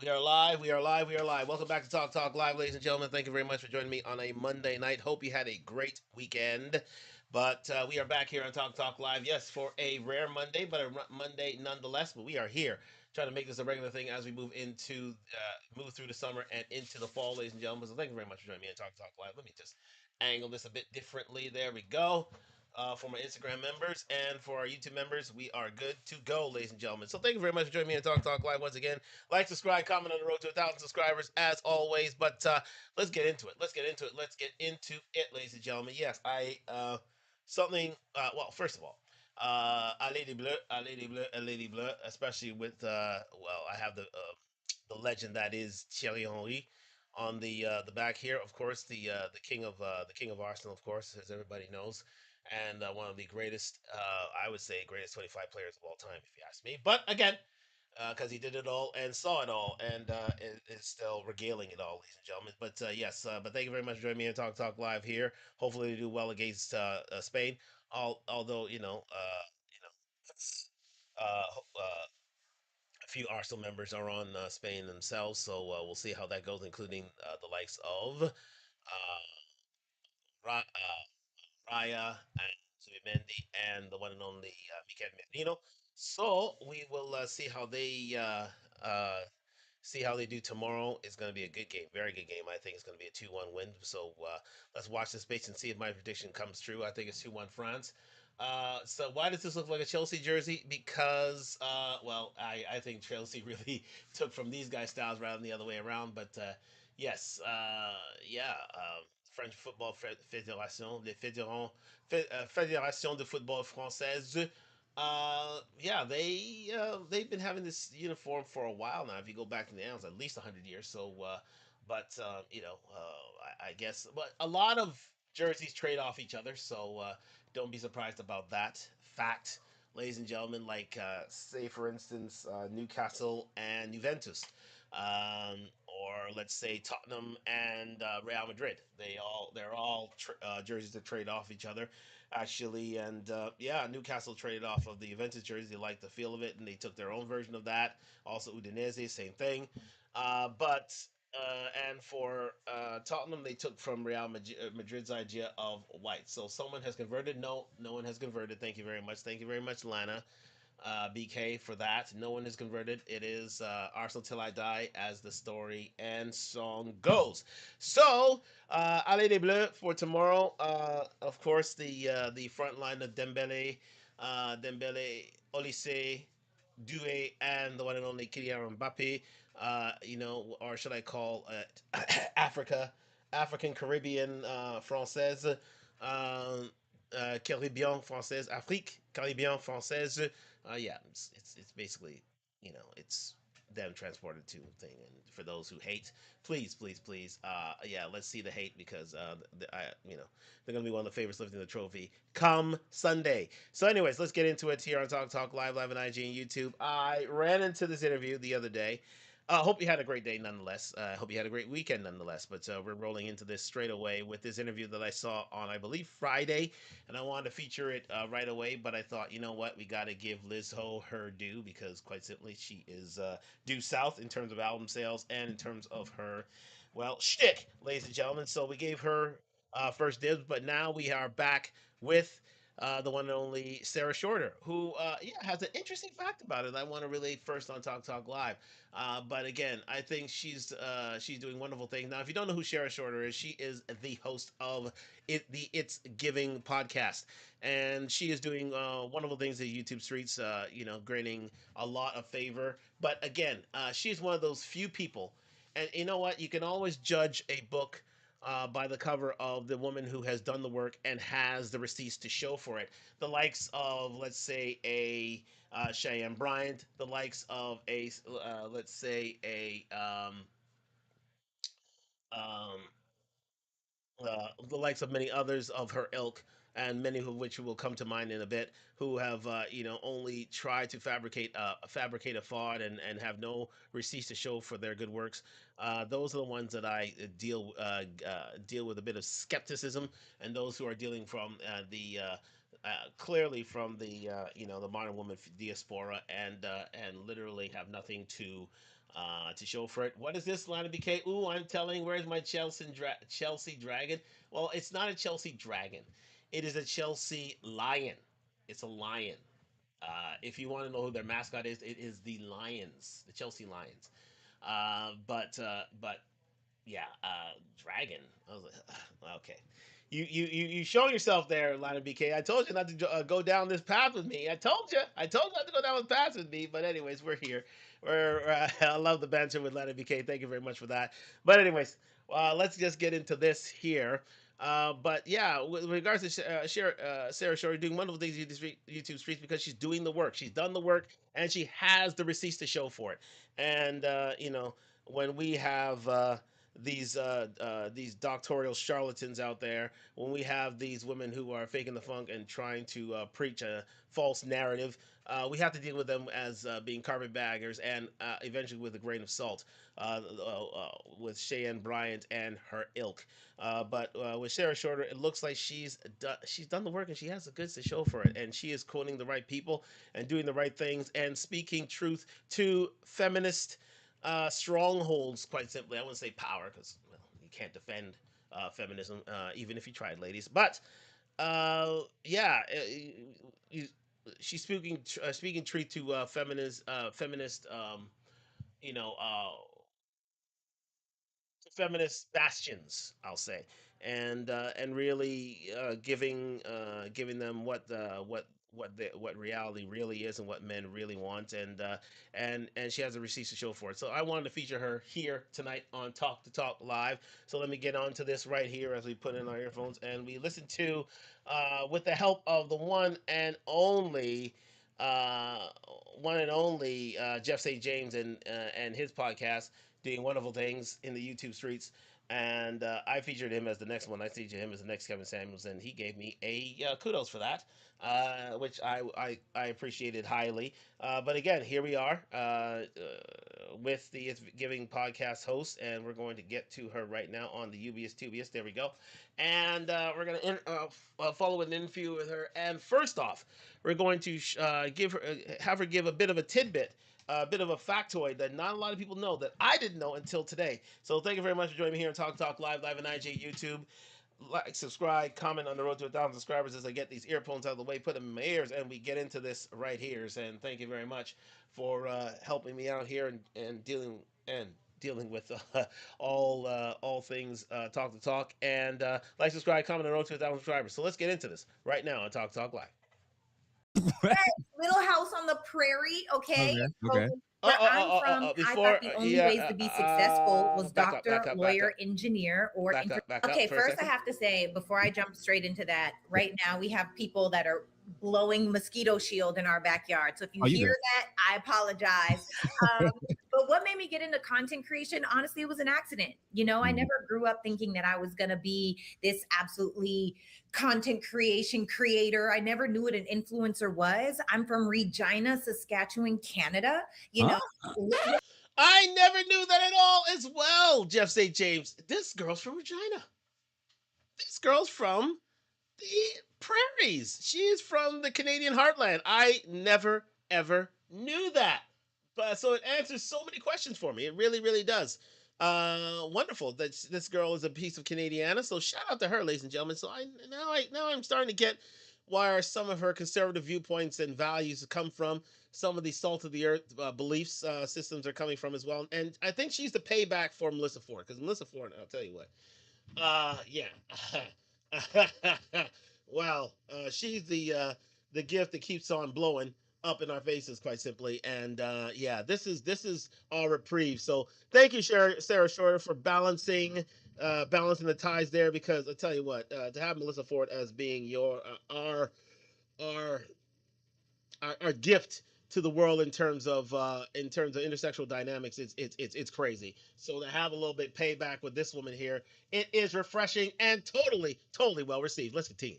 We are live. We are live. We are live. Welcome back to Talk Talk Live, ladies and gentlemen. Thank you very much for joining me on a Monday night. Hope you had a great weekend. But we are back here on Talk Talk Live. Yes, for a rare Monday, but a Monday nonetheless. But we are here trying to make this a regular thing as we move through the summer and into the fall, ladies and gentlemen. So thank you very much for joining me on Talk Talk Live. Let me just angle this a bit differently. There we go. For my Instagram members and for our YouTube members, we are good to go, ladies and gentlemen. So thank you very much for joining me on Talk Talk Live once again. Like, subscribe, comment on the road to 1,000 subscribers as always. But let's get into it. Let's get into it. Let's get into it, ladies and gentlemen. Yes, I something. Well, first of all, à Lady Bleu, à Lady Bleu, à Lady Bleu, especially with well, I have the legend that is Thierry Henry on the back here. Of course, the king of Arsenal, of course, as everybody knows, and one of the greatest, I would say, greatest 25 players of all time, if you ask me. But again, because he did it all and saw it all and is still regaling it all, ladies and gentlemen. But yes, but thank you very much for joining me and Talk Live here. Hopefully, they do well against Spain. Although a few Arsenal members are on Spain themselves, so we'll see how that goes, including the likes of Raya and Zubimendi and the one and only Mikel Merino. So we will see how they do tomorrow. It's going to be a good game, very good game. I think it's going to be a 2-1 win. So let's watch this space and see if my prediction comes true. I think it's 2-1 France. So why does this look like a Chelsea jersey? Because well, I think Chelsea really took from these guys' styles rather than the other way around. But yes, yeah. French Football Fédération, Fédération de Football Française. Yeah, they've been having this uniform for a while now. If you go back in the annals, at least 100 years. So, but I guess, but a lot of jerseys trade off each other. So don't be surprised about that fact, ladies and gentlemen. Like say for instance, Newcastle and Juventus. Or let's say Tottenham and Real Madrid. They're all jerseys that trade off each other actually. And yeah, Newcastle traded off of the Juventus jersey. They liked the feel of it, and they took their own version of that. Also, Udinese, same thing. But and for Tottenham, they took from Madrid's idea of white. So someone has converted. No, no one has converted. Thank you very much. Thank you very much, Lana. BK for that. No one is converted. It is Arsenal Till I Die, as the story and song goes. So, Allez des Bleus for tomorrow. Of course, the front line of Dembele, Olise, Due, and the one and only Kylian Mbappe. Or should I call Africa, African Caribbean Française, Caribbean Française, Afrique Caribbean Française. Yeah, it's basically it's them transported to thing. And for those who hate, please, yeah, let's see the hate because they're gonna be one of the favorites lifting the trophy come Sunday. So, anyways, let's get into it here on Talk Talk Live on IG and YouTube. I ran into this interview the other day. Hope you had a great day nonetheless. Hope you had a great weekend nonetheless. But we're rolling into this straight away with this interview that I saw on, I believe, Friday, and I wanted to feature it right away. But I thought, you know what, we got to give Liz Ho her due because, quite simply, she is due south in terms of album sales and in terms of her, well, shtick, ladies and gentlemen. So we gave her first dibs, but now we are back with the one and only Sarah Shorter, who yeah, has an interesting fact about it. I want to relate first on Talk Talk Live. But again, I think she's doing wonderful things. Now, if you don't know who Sarah Shorter is, she is the host of the It's Giving podcast, and she is doing wonderful things at YouTube streets. Gaining a lot of favor. But again, she's one of those few people, and you know what? You can always judge a book by the cover of the woman who has done the work and has the receipts to show for it. The likes of, let's say, a Cheyenne Bryant, the likes of a, let's say, a um, the likes of many others of her ilk, and many of which will come to mind in a bit, who have only tried to fabricate a fraud and have no receipts to show for their good works. Those are the ones that I deal with a bit of skepticism, and those who are dealing from the clearly from the the modern woman diaspora and literally have nothing to to show for it. What is this, Lana BK? Ooh, I'm telling. Where's my Chelsea Dragon? Well, it's not a Chelsea Dragon. It is a Chelsea Lion. It's a lion. If you want to know who their mascot is, it is the Lions, the Chelsea Lions. But yeah, dragon. I was like, okay. You show yourself there, Lana BK. I told you not to go down this path with me. I told you. I told you not to go down this path with me. But anyways, we're here. I love the banter with Lana BK. Thank you very much for that. But anyways, let's just get into this here. But yeah, with regards to Sarah Shore doing wonderful things in these YouTube streets because she's doing the work. She's done the work and she has the receipts to show for it. And when we have these doctoral charlatans out there, when we have these women who are faking the funk and trying to preach a false narrative, we have to deal with them as being carpetbaggers and eventually with a grain of salt with Cheyenne Bryant and her ilk. But with Sarah Shorter, it looks like she's done the work and she has the goods to show for it. And she is quoting the right people and doing the right things and speaking truth to feminist strongholds, quite simply. I wouldn't say power because well, you can't defend feminism, even if you tried, ladies. But yeah, you, she's speaking truth to feminist, you know, feminist bastions, I'll say, and really giving them what reality really is and what men really want, and she has the receipts to show for it. So I wanted to feature her here tonight on Talk to Talk Live. So let me get on to this right here as we put in our earphones and we listen to, with the help of the uh, one and only Jeff St. James and his podcast doing wonderful things in the YouTube streets. And I featured him as the next one. I featured him as the next Kevin Samuels, and he gave me a kudos for that, which I appreciated highly. But again, here we are with the It's Giving podcast host, and we're going to get to her right now on the UBS Tubius. There we go. And we're going to follow an interview with her. And first off, we're going to have her give a bit of a tidbit, a bit of a factoid that not a lot of people know that I didn't know until today. So thank you very much for joining me here on Talk Talk Live on IG, YouTube. Like, subscribe, comment on the road to 1,000 subscribers as I get these earphones out of the way, put them in my ears, and we get into this right here. And thank you very much for helping me out here and dealing with all things Talk to Talk. And like, subscribe, comment on the road to 1,000 subscribers. So let's get into this right now on Talk Talk Live. Little house on the prairie, okay? Okay. So Okay. where I'm from, I thought the only ways to be successful was doctor, lawyer, engineer, or okay. First, I have to say before I jump straight into that, right now we have people that are blowing mosquito shield in our backyard. So if you hear that, I apologize. But what made me get into content creation, honestly, it was an accident. You know, I never grew up thinking that I was going to be this absolutely content creation creator. I never knew what an influencer was. I'm from Regina, Saskatchewan, Canada. You know, I never knew that at all as well, Jeff St. James. This girl's from Regina. This girl's from the prairies. She's from the Canadian heartland. I never, ever knew that. But so it answers so many questions for me. It really, really does. Wonderful that this girl is a piece of Canadiana. So shout out to her, ladies and gentlemen. So now I'm starting to get where some of her conservative viewpoints and values come from. Some of the salt of the earth beliefs systems are coming from as well. And I think she's the payback for Melissa Ford, because Melissa Ford, I'll tell you what, yeah. Well, she's the gift that keeps on blowing up in our faces, quite simply. And yeah, this is our reprieve. So thank you, Sarah Shorter, for balancing the ties there. Because I tell you what, to have Melissa Ford as being your our our gift to the world in terms of intersexual dynamics, it's crazy. So to have a little bit payback with this woman here, it is refreshing and totally well received. Let's continue.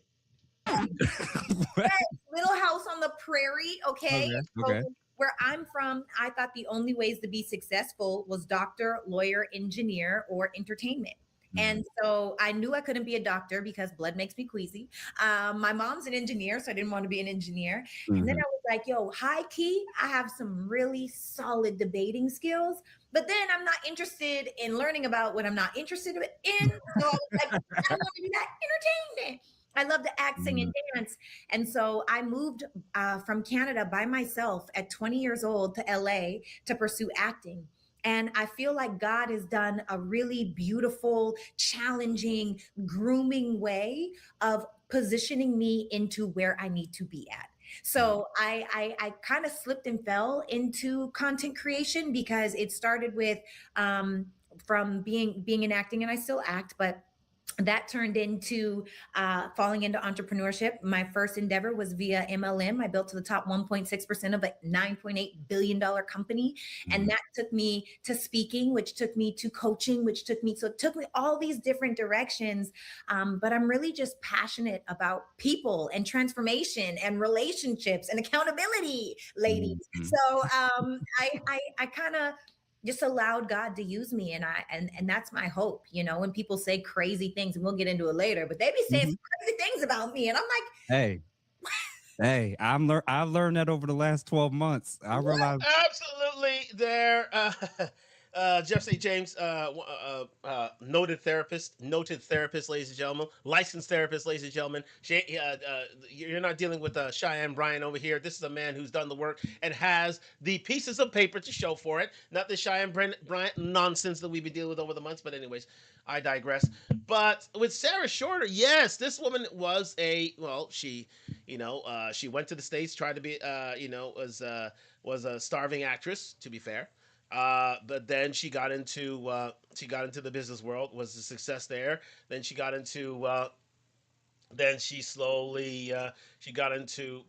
Little house on the prairie, okay? Okay. So where I'm from, I thought the only ways to be successful was doctor, lawyer, engineer, or entertainment. And so I knew I couldn't be a doctor because blood makes me queasy. My mom's an engineer, so I didn't want to be an engineer. And then I was like, yo, high key, I have some really solid debating skills, but then I'm not interested in learning about what I'm not interested in. So I was like, I don't want to do that entertainment. I love to act, sing, and dance. And so I moved from Canada by myself at 20 years old to LA to pursue acting. And I feel like God has done a really beautiful, challenging, grooming way of positioning me into where I need to be at. So I kind of slipped and fell into content creation because it started with from being in acting, and I still act, but that turned into falling into entrepreneurship. My first endeavor was via MLM. I built to the top 1.6% of a $9.8 billion company. And that took me to speaking, which took me to coaching, so it took me all these different directions. But I'm really just passionate about people and transformation and relationships and accountability, ladies. So I kind of just allowed God to use me, and that's my hope. When people say crazy things, and we'll get into it later, but they be saying some crazy things about me, and I'm like, hey, hey, I've learned that over the last 12 months. I realized Absolutely there. Jeff St. James, noted therapist, ladies and gentlemen, licensed therapist, ladies and gentlemen. You're not dealing with Cheyenne Bryan over here. This is a man who's done the work and has the pieces of paper to show for it. Not the Cheyenne Bryant nonsense that we've been dealing with over the months. But anyways, I digress. But with Sarah Shorter, yes, this woman was she went to the States, tried to be, was a starving actress, to be fair. But then she got into the business world, was a success there. Then she got into then she slowly she got into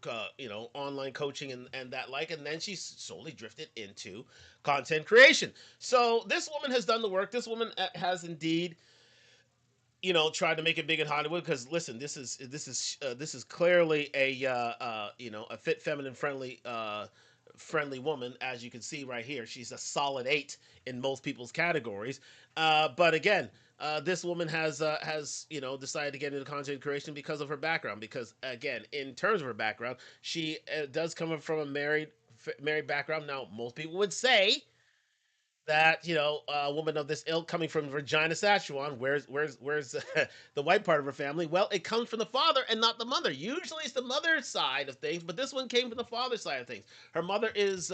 online coaching and that like, and then she slowly drifted into content creation. So this woman has done the work. This woman has indeed tried to make it big in Hollywood. Because listen, this is clearly a fit, feminine, friendly woman. As you can see right here, she's a solid 8 in most people's categories. But again, this woman has decided to get into content creation because of her background. Because again, in terms of her background, she does come from a married background. Now, most people would say that a woman of this ilk coming from Regina, Saskatchewan. Where's the white part of her family? Well, it comes from the father and not the mother. Usually, it's the mother's side of things, but this one came from the father's side of things. Her mother is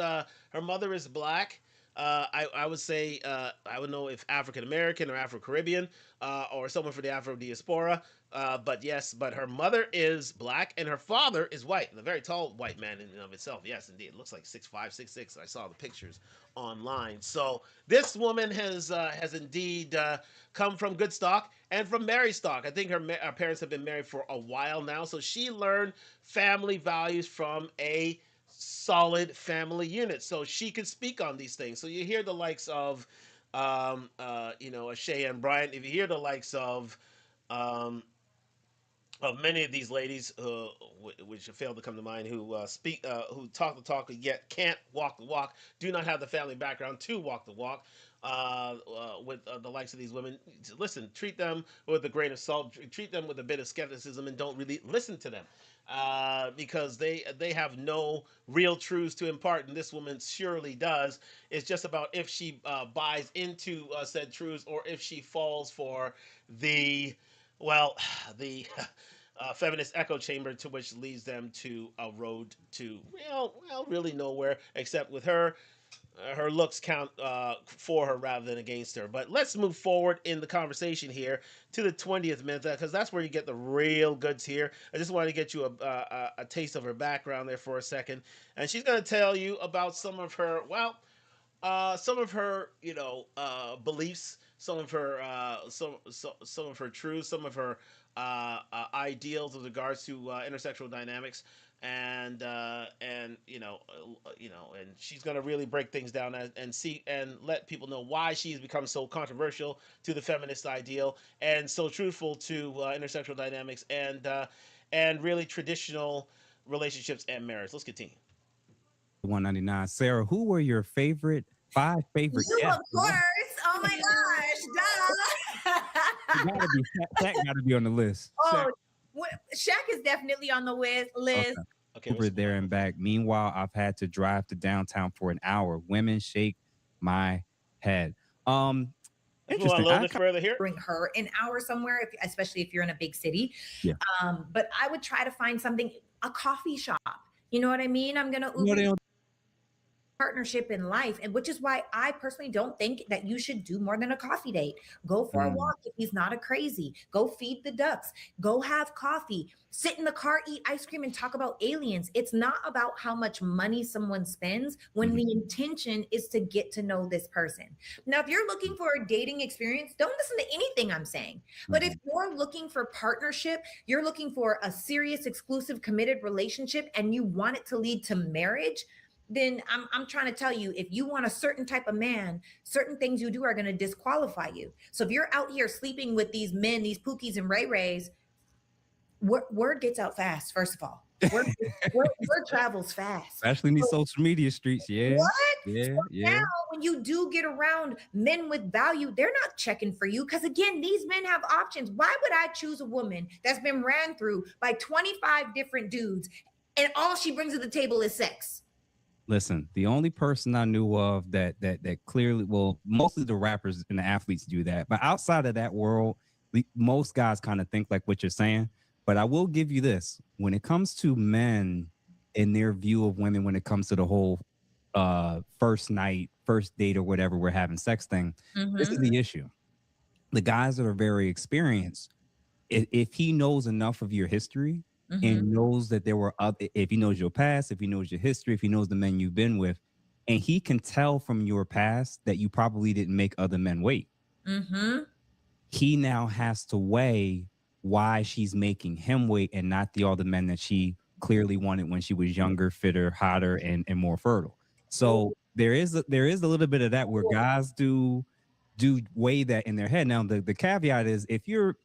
black. I would say I would know if African American or Afro Caribbean or someone for the Afro diaspora. But her mother is black and her father is white, and a very tall white man in and of itself. Yes, indeed, it looks like 6'5", 6'6". I saw the pictures online. So this woman has indeed come from good stock and from married stock. I think her parents have been married for a while now, so she learned family values from a solid family unit, so she could speak on these things. So you hear the likes of a Cheyenne Bryant. If you hear the likes um, of many of these ladies, which fail to come to mind, who talk the talk yet can't walk the walk, do not have the family background to walk the walk. With the likes of these women, listen, treat them with a grain of salt, treat them with a bit of skepticism, and don't really listen to them, because they have no real truths to impart, and this woman surely does. It's just about if she buys into said truths, or if she falls for the well, the feminist echo chamber, to which leads them to a road to really nowhere, except with her. Her looks count for her rather than against her. But let's move forward in the conversation here to the 20th minute, because that's where you get the real goods here. I just wanted to get you a taste of her background there for a second. And she's going to tell you about some of her, beliefs, some of her truths, some of her ideals with regards to intersexual dynamics, and and she's gonna really break things down and see and let people know why she's become so controversial to the feminist ideal and so truthful to intersexual dynamics and really traditional relationships and marriage. Let's continue. 199. Sarah, who were your five favorite you, guests? of course. Oh my gosh, duh. Shaq gotta be on the list. Oh, Shaq is definitely on the list. Okay. Okay, Over there and back. Meanwhile, I've had to drive to downtown for an hour. Women shake my head. Let's move on a Interesting. little bit further here. Bring her an hour somewhere, especially if you're in a big city. Yeah. But I would try to find something, a coffee shop. You know what I mean? I'm gonna Uber. No, Partnership in life, and which is why I personally don't think that you should do more than a coffee date. Go for a walk if he's not a crazy. Go feed the ducks. Go have coffee. Sit in the car, eat ice cream, and talk about aliens. It's not about how much money someone spends when the intention is to get to know this person. Now, if you're looking for a dating experience, don't listen to anything I'm saying. But if you're looking for partnership, you're looking for a serious, exclusive, committed relationship, and you want it to lead to marriage, then I'm trying to tell you, if you want a certain type of man, certain things you do are going to disqualify you. So if you're out here sleeping with these men, these Pookies and Ray Rays, word gets out fast, first of all. Word travels fast. Especially in these social media streets. Yeah. What? Yeah. So now, when you do get around men with value, they're not checking for you. Because again, these men have options. Why would I choose a woman that's been ran through by 25 different dudes and all she brings to the table is sex? Listen, the only person I knew of that clearly, well, mostly the rappers and the athletes do that, but outside of that world, most guys kind of think like what you're saying. But I will give you this: when it comes to men and their view of women, when it comes to the whole first night, first date, or whatever we're having sex thing, this is the issue. The guys that are very experienced, if he knows enough of your history. And knows that there were other, if he knows your past, if he knows your history, if he knows the men you've been with, and he can tell from your past that you probably didn't make other men wait. He now has to weigh why she's making him wait and not the other men that she clearly wanted when she was younger, fitter, hotter, and more fertile. So there is a little bit of that where guys do weigh that in their head. Now the caveat is if you're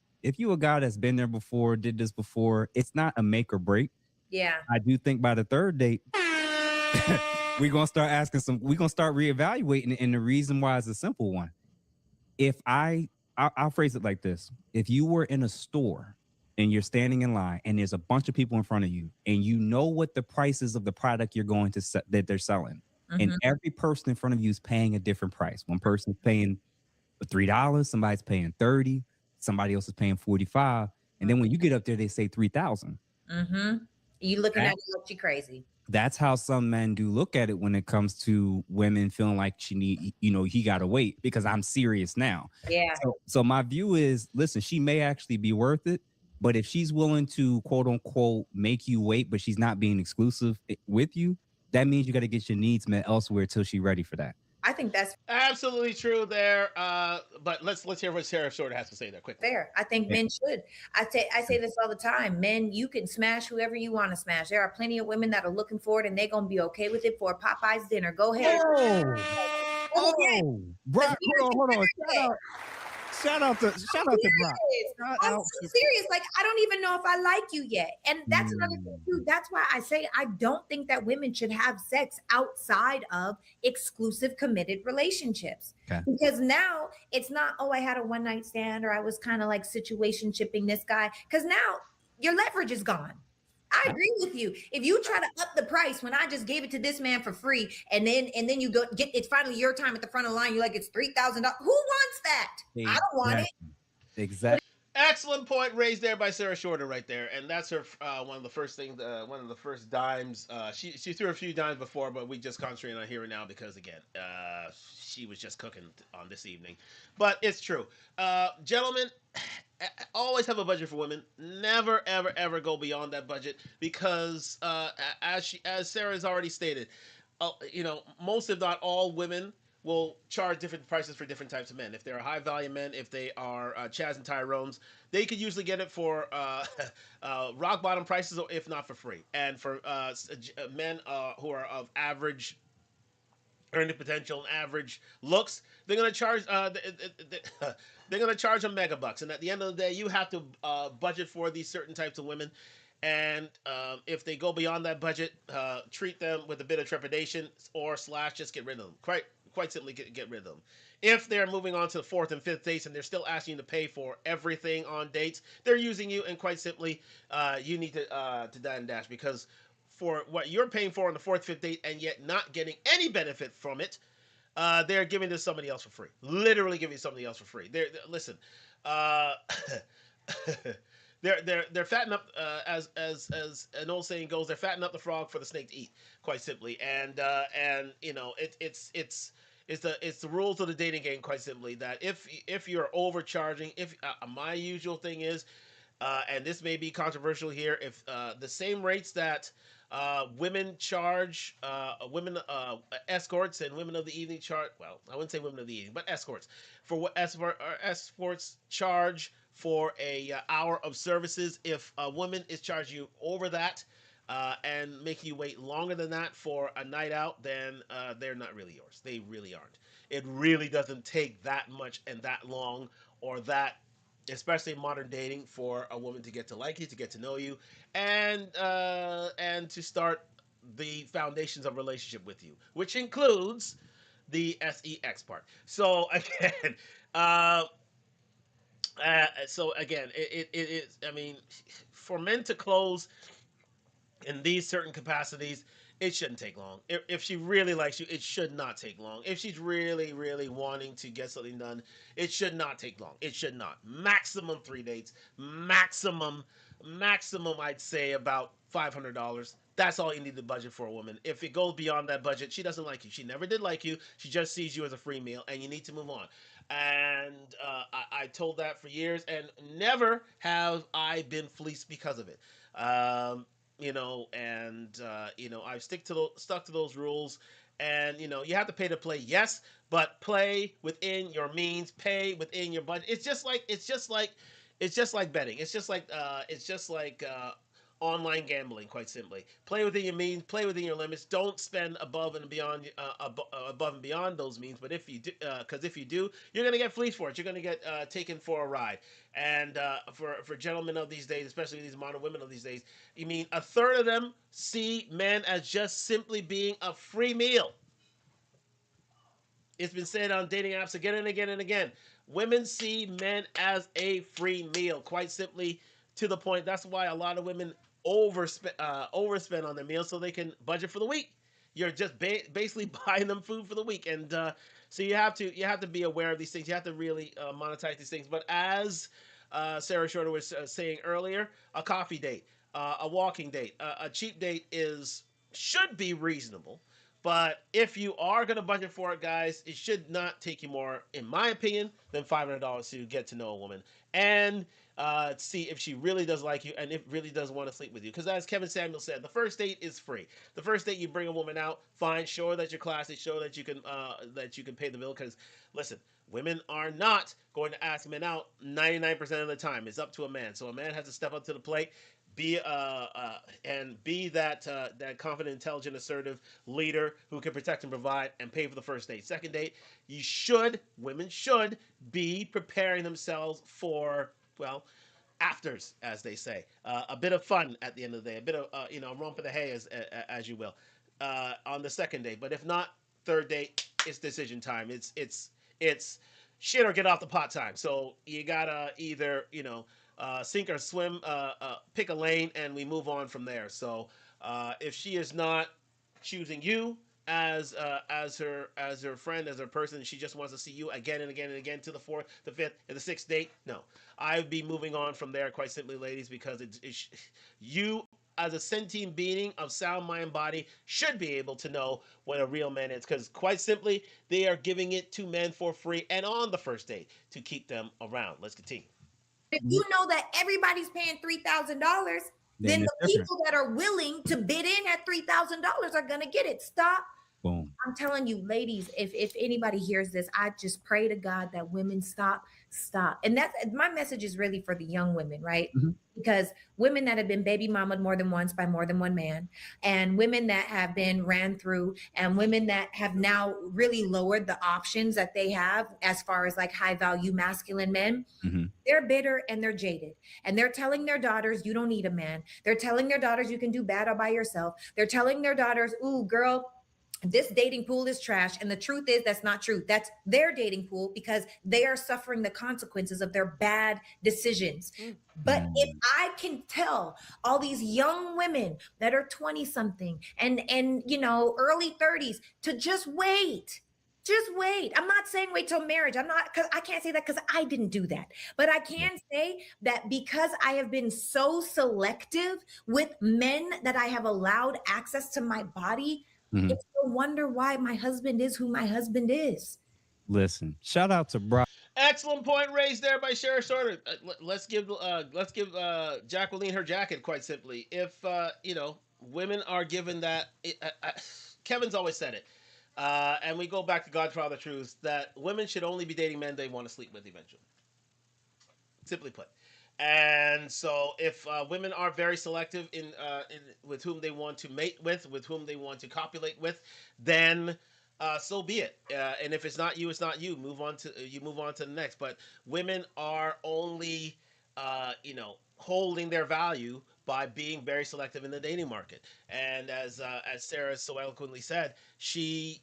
a guy that's been there before, did this before, it's not a make or break. Yeah. I do think by the third date, we're going to start reevaluating it. And the reason why is a simple one. If I'll phrase it like this. If you were in a store and you're standing in line and there's a bunch of people in front of you and you know what the prices of the product you're going to that they're selling, and every person in front of you is paying a different price. One person's paying $3, somebody's paying $30. Somebody else is paying $45, and then when you get up there, they say $3,000. You looking at it like she crazy. That's how some men do look at it when it comes to women feeling like he got to wait because I'm serious now. Yeah. So my view is, listen, she may actually be worth it, but if she's willing to quote unquote make you wait, but she's not being exclusive with you, that means you got to get your needs met elsewhere till she's ready for that. I think that's absolutely true there. But let's hear what Sarah Shorter has to say there quickly. Fair. I think men should. I say this all the time. Men, you can smash whoever you want to smash. There are plenty of women that are looking for it and they're gonna be okay with it for a Popeye's dinner. Go ahead. Brock, hold on. Shout out to Brock. I'm so serious. Like, I don't even know if I like you yet. And that's another thing too. That's why I say I don't think that women should have sex outside of exclusive committed relationships. Okay. Because now it's not, I had a one night stand or I was kind of like situation shipping this guy. Because now your leverage is gone. I agree with you. If you try to up the price when I just gave it to this man for free, and then you go get it's finally your time at the front of the line, you're like, it's $3,000. Who wants that? I don't want it. Exactly. Excellent point raised there by Sarah Shorter right there, and that's her one of the first dimes. She threw a few dimes before, but we just concentrate on here and now because again, she was just cooking on this evening. But it's true, gentlemen. Always have a budget for women. Never, ever, ever go beyond that budget because, as Sarah has already stated, most if not all women will charge different prices for different types of men. If they're high value men, if they are Chaz and Tyrones, they could usually get it for rock bottom prices, or if not for free. And for men who are of average earning potential and average looks, they're gonna charge they're gonna charge them megabucks. And at the end of the day, you have to budget for these certain types of women. And if they go beyond that budget, treat them with a bit of trepidation or / just get rid of them. quite simply get rid of them. If they're moving on to the fourth and fifth dates and they're still asking you to pay for everything on dates, they're using you, and quite simply, you need to die and dash, because for what you're paying for on the fourth, fifth date and yet not getting any benefit from it, they're giving this to somebody else for free. Literally giving somebody else for free. Listen, uh, they're fattening up, as an old saying goes, they're fattening up the frog for the snake to eat, quite simply. And you know, it's the rules of the dating game, quite simply, that if you're overcharging, if my usual thing is, and this may be controversial here, if the same rates that women charge, women escorts and women of the evening charge, well, I wouldn't say women of the evening, but escorts, for what escorts charge for a hour of services, if a woman is charging you over that, and making you wait longer than that for a night out, then they're not really yours. They really aren't. It really doesn't take that much and that long, or that, especially in modern dating, for a woman to get to like you, to get to know you, and to start the foundations of relationship with you, which includes the sex part. So again, uh, it is. I mean, for men to close in these certain capacities, it shouldn't take long. If she really likes you, it should not take long. If she's really, really wanting to get something done, it should not take long. It should not. Maximum 3 dates. Maximum, I'd say about $500. That's all you need to budget for a woman. If it goes beyond that budget, she doesn't like you. She never did like you. She just sees you as a free meal, and you need to move on. And I told that for years, and never have I been fleeced because of it. I've stuck to those rules. And you have to pay to play, yes, but play within your means, pay within your budget. It's just like betting. It's just like online gambling, quite simply. Play within your means, play within your limits. Don't spend above and beyond those means. But if you do, because if you do, you're gonna get fleeced for it. You're gonna get taken for a ride. And for gentlemen of these days, especially these modern women of these days, I mean, a third of them see men as just simply being a free meal. It's been said on dating apps again and again and again. Women see men as a free meal, quite simply, to the point. That's why a lot of women overspend on their meals so they can budget for the week. You're just basically buying them food for the week, and so you have to be aware of these things. You have to really monetize these things. But as Sarah Shorter was saying earlier, a coffee date, a walking date, a cheap date should be reasonable. But if you are going to budget for it, guys, it should not take you more, in my opinion, than $500 to get to know a woman and see if she really does like you and if really does want to sleep with you. Because as Kevin Samuel said, the first date is free. The first date, you bring a woman out, fine, show her that you're classy, show her that you can pay the bill. Because listen, women are not going to ask men out 99% of the time. It's up to a man. So a man has to step up to the plate, be that confident, intelligent, assertive leader who can protect and provide and pay for the first date. Second date, women should be preparing themselves for, well, afters, as they say, a bit of fun at the end of the day, a bit of romp in the hay, as you will, on the second date. But if not, third date, it's decision time. It's shit or get off the pot time. So you gotta either sink or swim, pick a lane, and we move on from there. So if she is not choosing you as her friend, as her person, she just wants to see you again and again and again to the fourth, the fifth, and the sixth date, no, I'd be moving on from there, quite simply, ladies, because you, as a sentient being of sound mind body, should be able to know what a real man is, because quite simply, they are giving it to men for free and on the first date to keep them around. Let's continue. If you know that everybody's paying $3,000, then the people that are willing to bid in at $3,000 are going to get it. Stop. Boom. I'm telling you, ladies, if anybody hears this, I just pray to God that women stop. And that's my message, is really for the young women, right? Mm-hmm. Because women that have been baby mamaed more than once by more than one man, and women that have been ran through, and women that have now really lowered the options that they have as far as like high value masculine men, mm-hmm. They're bitter and they're jaded. And they're telling their daughters, you don't need a man. They're telling their daughters, you can do bad all by yourself. They're telling their daughters, ooh, girl, this dating pool is trash. And the truth is, that's not true. That's their dating pool because they are suffering the consequences of their bad decisions. But if Mm. I can tell all these young women that are 20 something and you know, early 30s to just wait. I'm not saying wait till marriage. I'm not, because I can't say that because I didn't do that. But I can say that because I have been so selective with men that I have allowed access to my body, Mhm. it's no wonder why my husband is who my husband is. Listen, shout out to Brock. Excellent point raised there by Sheriff Sorter. Let's give Jacqueline her jacket. Quite simply, if women are given that, Kevin's always said it, and we go back to Godfather Truths that women should only be dating men they want to sleep with eventually. Simply put. And so, if women are very selective in with whom they want to mate with whom they want to copulate with, then so be it. And if it's not you, it's not you. Move on to the next. But women are only holding their value by being very selective in the dating market. And as Sarah so eloquently said, she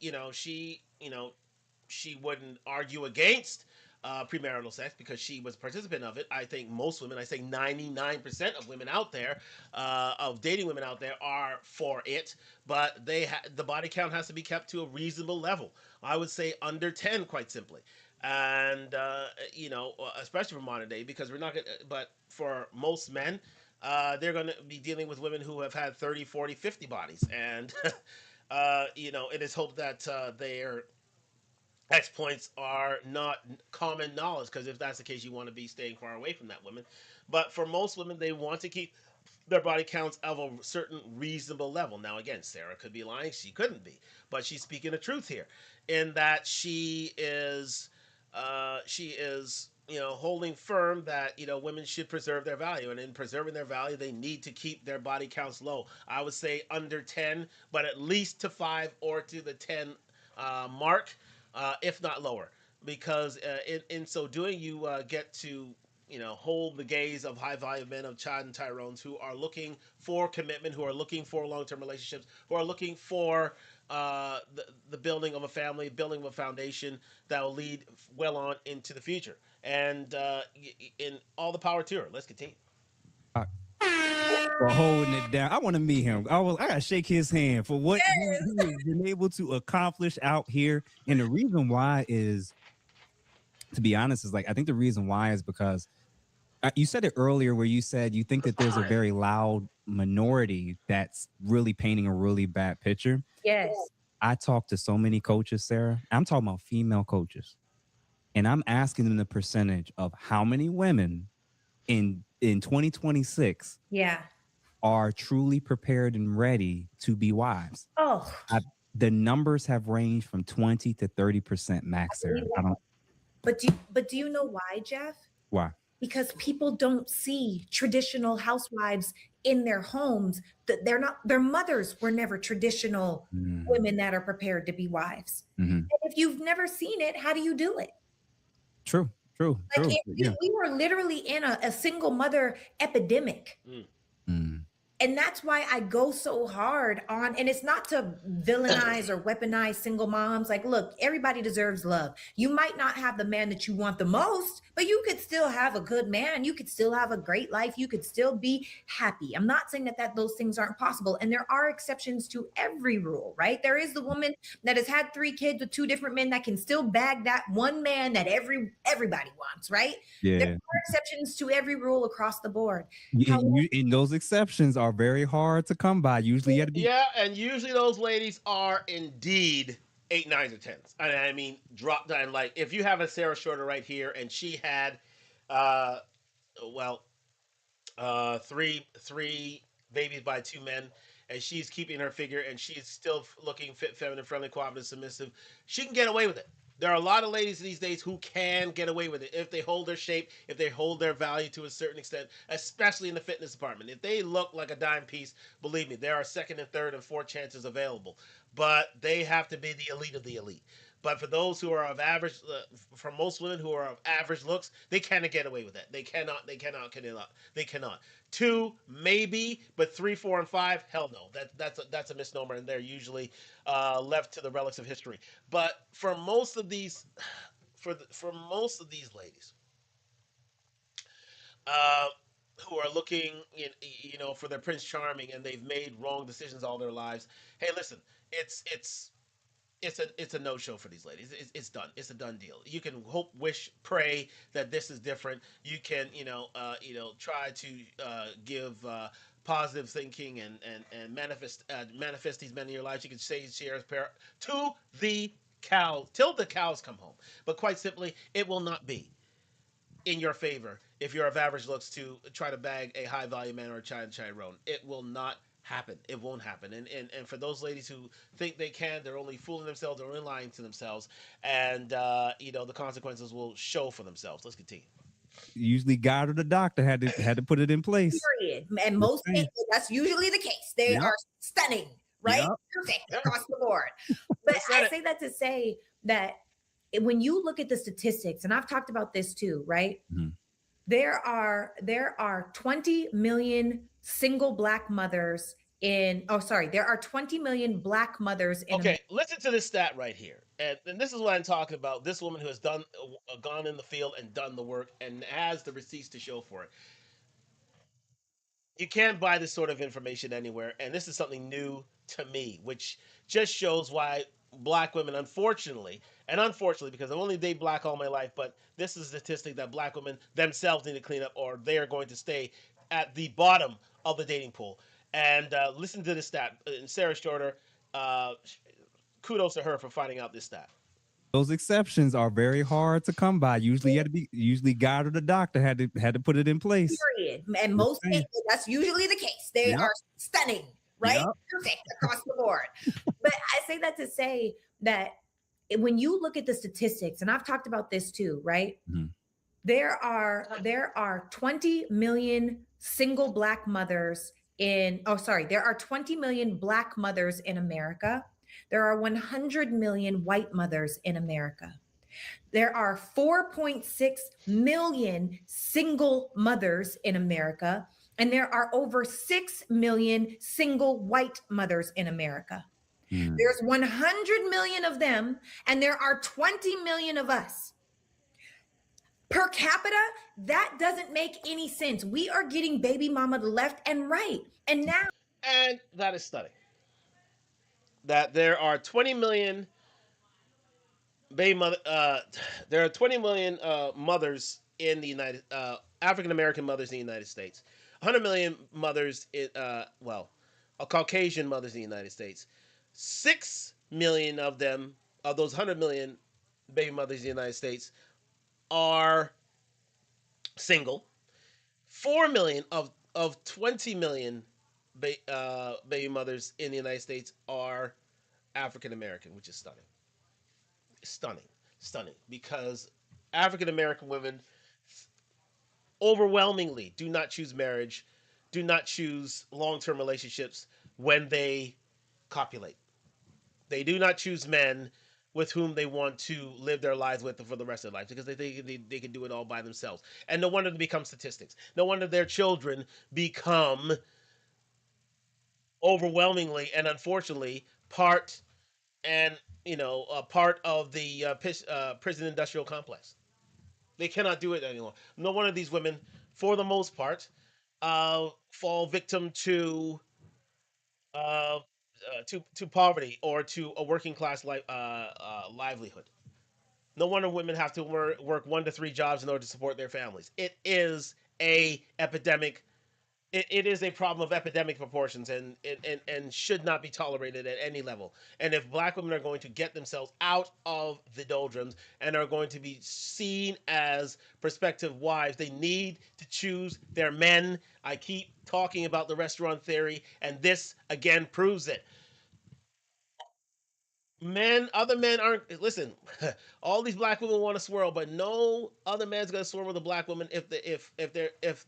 wouldn't argue against premarital sex because she was a participant of it. I think most women, I say 99% of women out there, of dating women out there, are for it. But the body count has to be kept to a reasonable level. I would say under 10, quite simply. And especially for modern day, because we're not gonna. But for most men, they're going to be dealing with women who have had 30, 40, 50 bodies, and it is hoped that they're X points are not common knowledge because if that's the case, you want to be staying far away from that woman. But for most women, they want to keep their body counts of a certain reasonable level. Now, again, Sarah could be lying; she couldn't be, but she's speaking the truth here, in that she is holding firm that women should preserve their value, and in preserving their value, they need to keep their body counts low. I would say under 10, but at least to 5 or to the 10 mark, if not lower, because in so doing, you get to hold the gaze of high value men of Chad and Tyrone's who are looking for commitment, who are looking for long term relationships, who are looking for the building of a family, building of a foundation that will lead well on into the future. And in all the power to her. Let's continue. For holding it down. I want to meet him. I gotta shake his hand for what he has been able to accomplish out here. And the reason why is, to be honest, is like I think the reason why is because you said it earlier where you said you think that there's a very loud minority that's really painting a really bad picture. Yes. I talk to so many coaches, Sarah. I'm talking about female coaches, and I'm asking them the percentage of how many women in 2026 Yeah. are truly prepared and ready to be wives. Oh, I, the numbers have ranged from 20 to 30% max there. I don't but do you know why, Jeff? why. Because people don't see traditional housewives in their homes. That they're not, their mothers were never traditional women that are prepared to be wives. Mm-hmm. And if you've never seen it, how do you do it? True, true, Like true. Yeah. we were literally in a single mother epidemic. Mm. Mm. And that's why I go so hard on, and it's not to villainize or weaponize single moms. Like, look, everybody deserves love. You might not have the man that you want the most, but you could still have a good man. You could still have a great life. You could still be happy. I'm not saying that those things aren't possible. And there are exceptions to every rule, right? There is the woman that has had 3 kids with 2 different men that can still bag that one man that everybody wants, right? Yeah. There are exceptions to every rule across the board. And those exceptions are very hard to come by. Usually, you have to be. Yeah, and usually those ladies are indeed 8, 9s, or 10s. And I mean, drop down. Like, if you have a Sarah Shorter right here, and she had, uh, well, three babies by 2 men, and she's keeping her figure, and she's still looking fit, feminine, friendly, cooperative, submissive. She can get away with it. There are a lot of ladies these days who can get away with it if they hold their shape, if they hold their value to a certain extent, especially in the fitness department. If they look like a dime piece, believe me, there are second and third and fourth chances available. But they have to be the elite of the elite. But for those who are of average, for most women who are of average looks, they cannot get away with that. They cannot. They cannot. Cannot. They cannot. Two, maybe, but three, four, and five, hell no. That's a misnomer, and they're usually left to the relics of history. But for most of these, for most of these ladies, uh, who are looking, for their Prince Charming, and they've made wrong decisions all their lives. Hey, listen, it's it's it's a no show for these ladies. It's done. It's a done deal. You can hope, wish, pray that this is different. You can try to give positive thinking and manifest these men in your lives. You can say Sierra's prayer to the cow till the cows come home. But quite simply, it will not be in your favor if you're of average looks to try to bag a high value man or a Chiron. It will not happen. It won't happen. And for those ladies who think they can, they're only fooling themselves, they're only lying to themselves, and the consequences will show for themselves. Let's continue. Usually, God or the doctor had to put it in place. Period. And most that's usually the case. They Yep. are stunning, right? Yep. Perfect across the board. But I say that to say that when you look at the statistics, and I've talked about this too, right? Mhm. There are 20 million single black mothers there are 20 million black mothers in Okay, listen to this stat right here, and this is what I'm talking about. This woman who has gone in the field and done the work and has the receipts to show for it. You can't buy this sort of information anywhere, and this is something new to me, which just shows why black women, unfortunately, because I've only dated black all my life, but this is a statistic that black women themselves need to clean up, or they are going to stay at the bottom of the dating pool. And listen to this stat. Sarah Shorter, uh, kudos to her for finding out this stat. Those exceptions are very hard to come by. Usually God or the doctor had to put it in place. Period. And most that's usually the case. They Yep. are stunning, right? Yep. Perfect across the board. But I say that to say that when you look at the statistics, and I've talked about this too, right? Mhm. There are 20 million single black mothers there are 20 million black mothers in America. There are 100 million white mothers in America. There are 4.6 million single mothers in America, and there are over 6 million single white mothers in America. There's 100 million of them, and there are 20 million of us. Per capita, that doesn't make any sense. We are getting baby mama left and right. And now, And that is stunning. That baby mother, there are 20 million mothers in the African American mothers in the United States. 100 million mothers Caucasian mothers in the United States. 6 million of them, of those 100 million baby mothers in the United States, are single. 4 million of 20 million baby mothers in the United States are African American, which is stunning. Stunning. Stunning. Because African American women overwhelmingly do not choose marriage, do not choose long term relationships when they copulate. They do not choose men with whom they want to live their lives with for the rest of their life because they think they can do it all by themselves. And no wonder they become statistics. No wonder their children become overwhelmingly and unfortunately part of the prison industrial complex. They cannot do it anymore. No one of these women, for the most part, fall victim to poverty or to a working class livelihood. No wonder women have to work 1 to 3 jobs in order to support their families. It is a epidemic. It is a problem of epidemic proportions and should not be tolerated at any level. And if black women are going to get themselves out of the doldrums and are going to be seen as prospective wives, they need to choose their men. I keep talking about the restaurant theory, and this again proves it. Other men aren't. Listen, all these black women want to swirl, but no other man's gonna swirl with a black woman if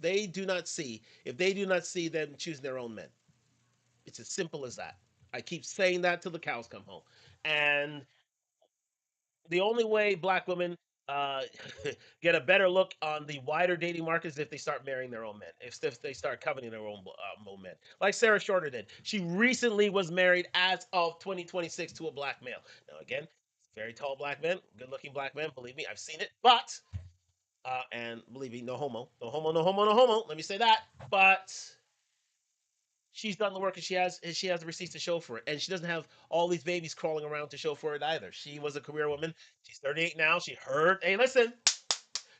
they do not see them choosing their own men. It's as simple as that. I keep saying that till the cows come home, and the only way black women uh, get a better look on the wider dating market is if they start marrying their own men. If they start coveting their own men, like Sarah Shorter did. She recently was married as of 2026 to a black male. Now again, very tall black men, good-looking black men. Believe me, I've seen it. But and believe me, no homo, no homo, no homo, no homo. Let me say that. But she's done the work and she has the receipts to show for it, and she doesn't have all these babies crawling around to show for it either. She was a career woman. She's 38 now. She heard, hey, listen,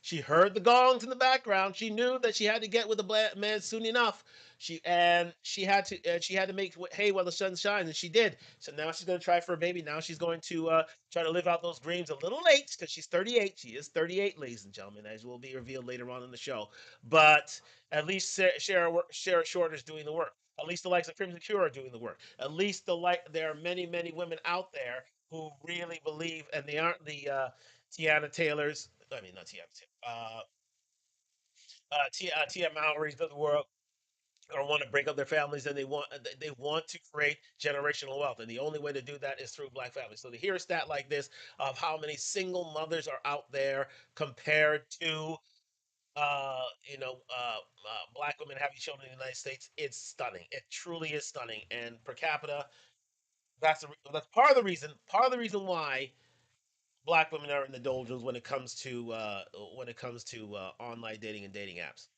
she heard the gongs in the background. She knew that she had to get with the black man soon enough. She had to make hay while the sun shines, and she did. So now she's going to try for a baby. Now she's going to try to live out those dreams a little late because she's 38. She is 38, ladies and gentlemen, as will be revealed later on in the show. But at least Shara Short is doing the work. At least the likes of Crimson Cure are doing the work. At least there are many, many women out there who really believe, and they aren't the Tiana Taylors. I mean, not Tiana. Tia Mowry's of the world, or want to break up their families, and they want to create generational wealth, and the only way to do that is through black families. So to hear a stat like this of how many single mothers are out there compared to black women having children in the United States, it's stunning. It truly is stunning, and per capita, that's part of the reason why black women are in the doldrums when it comes to online dating and dating apps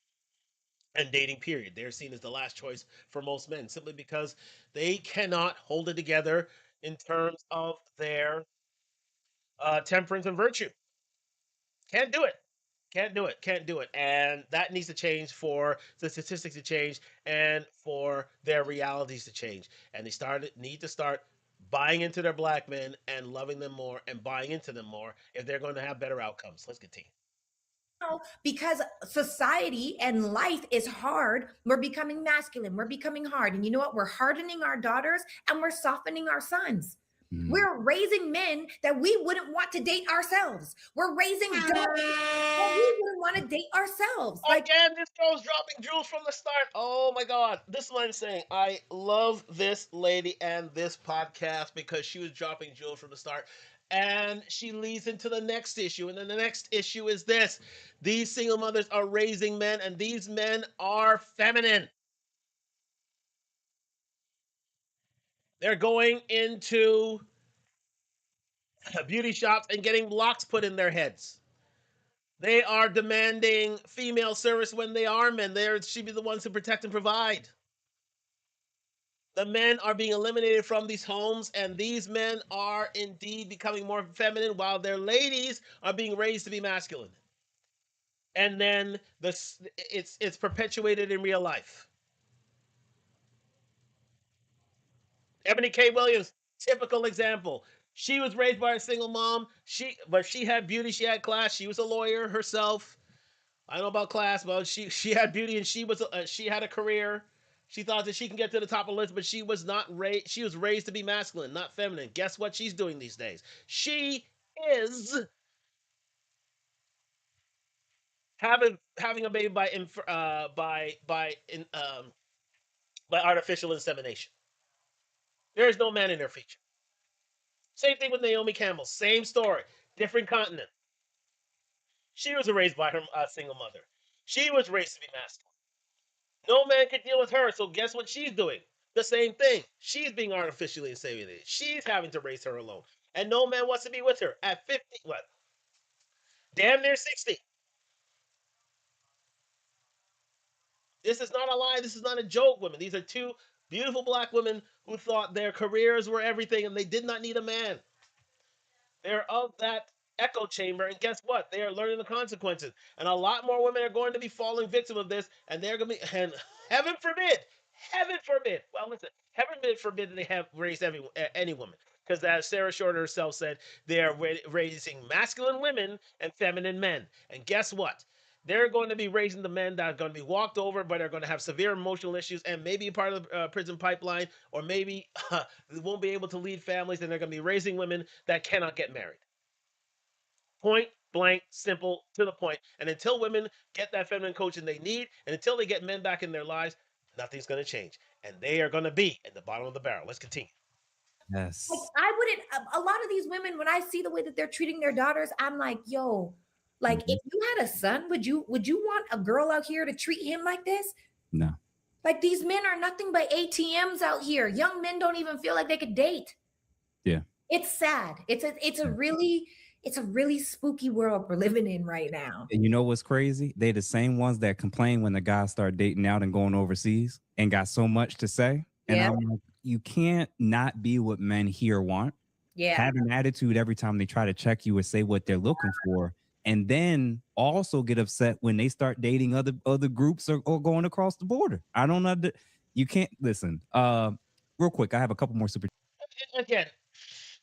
and dating period. They're seen as the last choice for most men simply because they cannot hold it together in terms of their temperance and virtue. Can't do it. Can't do it. Can't do it. And that needs to change for the statistics to change and for their realities to change. And need to start buying into their black men and loving them more and buying into them more if they're going to have better outcomes. Let's continue. Because society and life is hard, we're becoming masculine, we're becoming hard. And you know what? We're hardening our daughters and we're softening our sons. We're raising men that we wouldn't want to date ourselves. We're raising daughters that we wouldn't want to date ourselves. Again, this girl's dropping jewels from the start. Oh my God. This is what I'm saying. I love this lady and this podcast because she was dropping jewels from the start. And she leads into the next issue. And then the next issue is this: these single mothers are raising men, and these men are feminine. They're going into beauty shops and getting locks put in their heads. They are demanding female service when they are men. They should be the ones who protect and provide. The men are being eliminated from these homes, and these men are indeed becoming more feminine, while their ladies are being raised to be masculine. And then it's perpetuated in real life. Ebony K. Williams, typical example. She was raised by a single mom. But she had beauty, she had class. She was a lawyer herself. I don't know about class, but she had beauty, and she had a career. She thought that she can get to the top of the list, but she was not raised. She was raised to be masculine, not feminine. Guess what she's doing these days? She is having a baby by artificial insemination. There is no man in her future. Same thing with Naomi Campbell. Same story, different continent. She was raised by her single mother. She was raised to be masculine. No man could deal with her, so guess what she's doing? The same thing. She's being artificially inseminated. She's having to raise her alone. And no man wants to be with her at 50, what? Damn near 60. This is not a lie. This is not a joke, women. These are two beautiful black women who thought their careers were everything and they did not need a man. They're of that echo chamber, and guess what? They are learning the consequences. And a lot more women are going to be falling victim of this, and they're going to be, and heaven forbid. Well, listen, heaven forbid that they have raised any woman. Because as Sarah Shorter herself said, they are raising masculine women and feminine men. And guess what? They're going to be raising the men that are going to be walked over, but are going to have severe emotional issues and maybe part of the prison pipeline, or maybe they won't be able to lead families, and they're going to be raising women that cannot get married. Point blank, simple, to the point. And until women get that feminine coaching they need, and until they get men back in their lives, nothing's going to change. And they are going to be at the bottom of the barrel. Let's continue. Like Yes. I wouldn't. A lot of these women, when I see the way that they're treating their daughters, I'm like, yo, like Mhm. if you had a son, would you want a girl out here to treat him like this? No. Like these men are nothing but ATMs out here. Young men don't even feel like they could date. Yeah. It's sad. It's a really spooky world we're living in right now. And you know what's crazy? They the same ones that complain when the guys start dating out and going overseas and got so much to say. And Yeah. I'm like, you can't not be what men here want. Yeah. Have an attitude every time they try to check you or say what they're looking for. And then also get upset when they start dating other groups or going across the border. I don't know. You can't listen. Real quick, I have a couple more super. Again,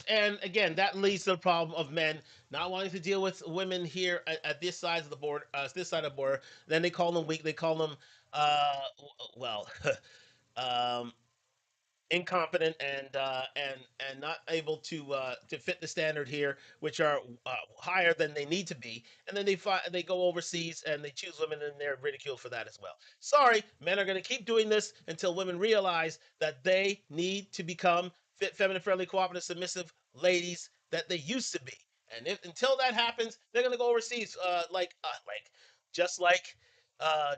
and again, that leads to the problem of men not wanting to deal with women here at this side of the border. This side of the border. Then they call them weak. They call them, well, um, incompetent and not able to fit the standard here, which are higher than they need to be, and then they go overseas and they choose women and they're ridiculed for that as well. Sorry, men are going to keep doing this until women realize that they need to become fit, feminine, friendly, cooperative, submissive ladies that they used to be. And until that happens, they're going to go overseas, just like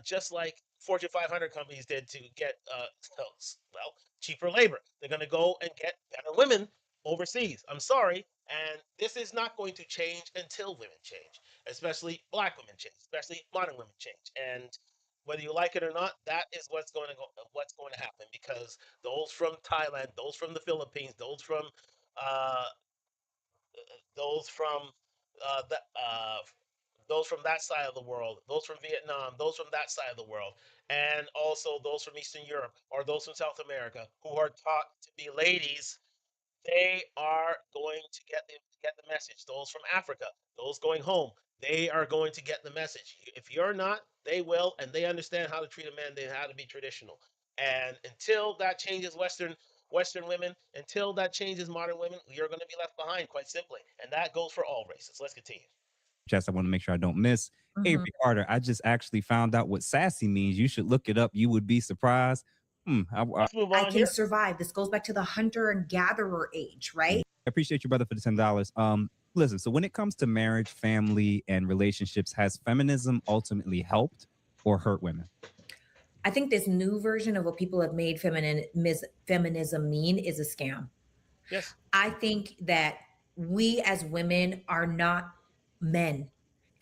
just like Fortune 500 companies did to get well, cheaper labor. They're going to go and get better women overseas. I'm sorry. And this is not going to change until women change, especially black women change, especially modern women change. And whether you like it or not, that is what's going to happen because those from Thailand, those from the Philippines, uh, those from uh, the, uh, those from that side of the world, those from Vietnam, those from that side of the world, and also those from Eastern Europe or those from South America who are taught to be ladies, they are going to get the message. Those from Africa, those going home, they are going to get the message. If you're not, they will, and they understand how to treat a man. They know how to be traditional. And until that changes Western women, until that changes modern women, you're going to be left behind, quite simply. And that goes for all races. Let's continue. Chest I want to make sure I don't miss. Mhm. Avery Carter, I just actually found out what sassy means. You should look it up. You would be surprised. Let's move I on can here. survive. This goes back to the hunter and gatherer age, right? I appreciate you, brother, for the $10. Listen. So when it comes to marriage, family, and relationships, has feminism ultimately helped or hurt women? I think this new version of what people have made feminism mean is a scam. Yes. I think that we as women are not men.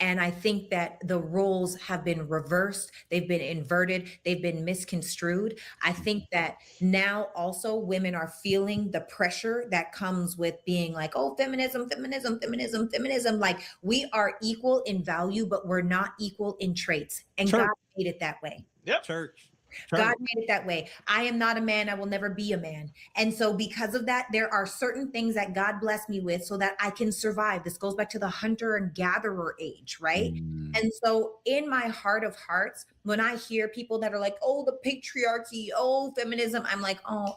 And I think that the roles have been reversed, they've been inverted, they've been misconstrued. I think that now also women are feeling the pressure that comes with being like, oh, feminism, feminism, feminism, feminism. Like we are equal in value, but we're not equal in traits. And God Church, made it that way. Yep. church, God church. made it that way. I am not a man. I will never be a man. And so, because of that, there are certain things that God blessed me with so that I can survive. This goes back to the hunter and gatherer age, right? Mm, And so, in my heart of hearts, when I hear people that are like, "Oh, the patriarchy, oh, feminism," I'm like, "Oh,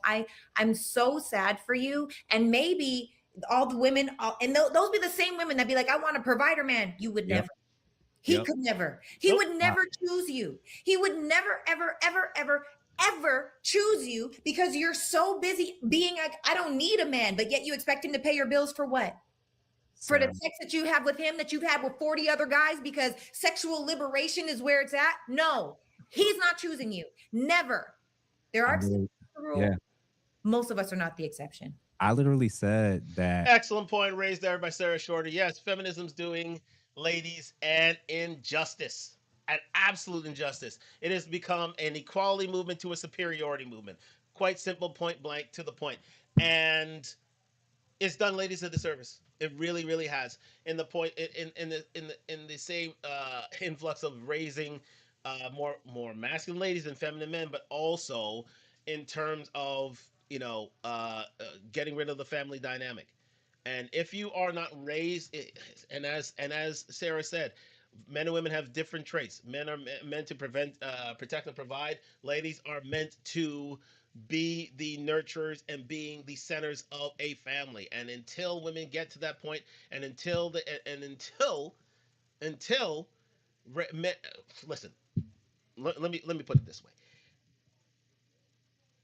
I'm so sad for you." And maybe all the women, and those be the same women that be like, "I want a provider man." You would yep, never. He yep. could never. He Nope. would Uh, never choose you. He would never, ever, ever, ever, ever choose you because you're so busy being like, I don't need a man, but yet you expect him to pay your bills for what? For the Sarah, sex that you have with him that you've had with 40 other guys because sexual liberation is where it's at? No, he's not choosing you. Never. There I are exceptions literally, to the yeah, rule. Most of us are not the exception. I literally said that. Excellent point raised there by Sarah Shorter. Yes, feminism's doing ladies an injustice, an absolute injustice. It has become an equality movement to a superiority movement. Quite simple, point blank, to the point. And it's done ladies a disservice. It really, really has. In the point, in the same influx of raising more masculine ladies and feminine men, but also in terms of getting rid of the family dynamic. And if you are not raised, and as Sarah said, men and women have different traits. Men are meant to protect, and provide. Ladies are meant to be the nurturers and being the centers of a family. And until women get to that point, and until listen, let me put it this way,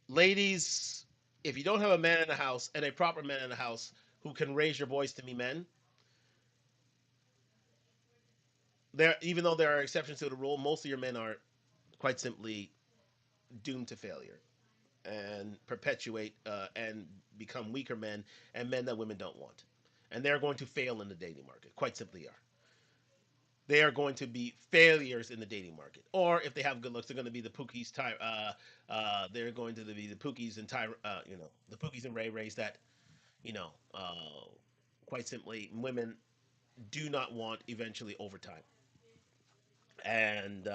ladies. If you don't have a man in the house and a proper man in the house who can raise your boys to be men, there, even though there are exceptions to the rule, most of your men are quite simply doomed to failure and perpetuate and become weaker men and men that women don't want. And they're going to fail in the dating market. Quite simply are. They are going to be failures in the dating market. Or if they have good looks, they're going to be the Pookies. They're going to be the Pookies and the Pookies and Ray Rays that you know, quite simply, women do not want eventually over time. And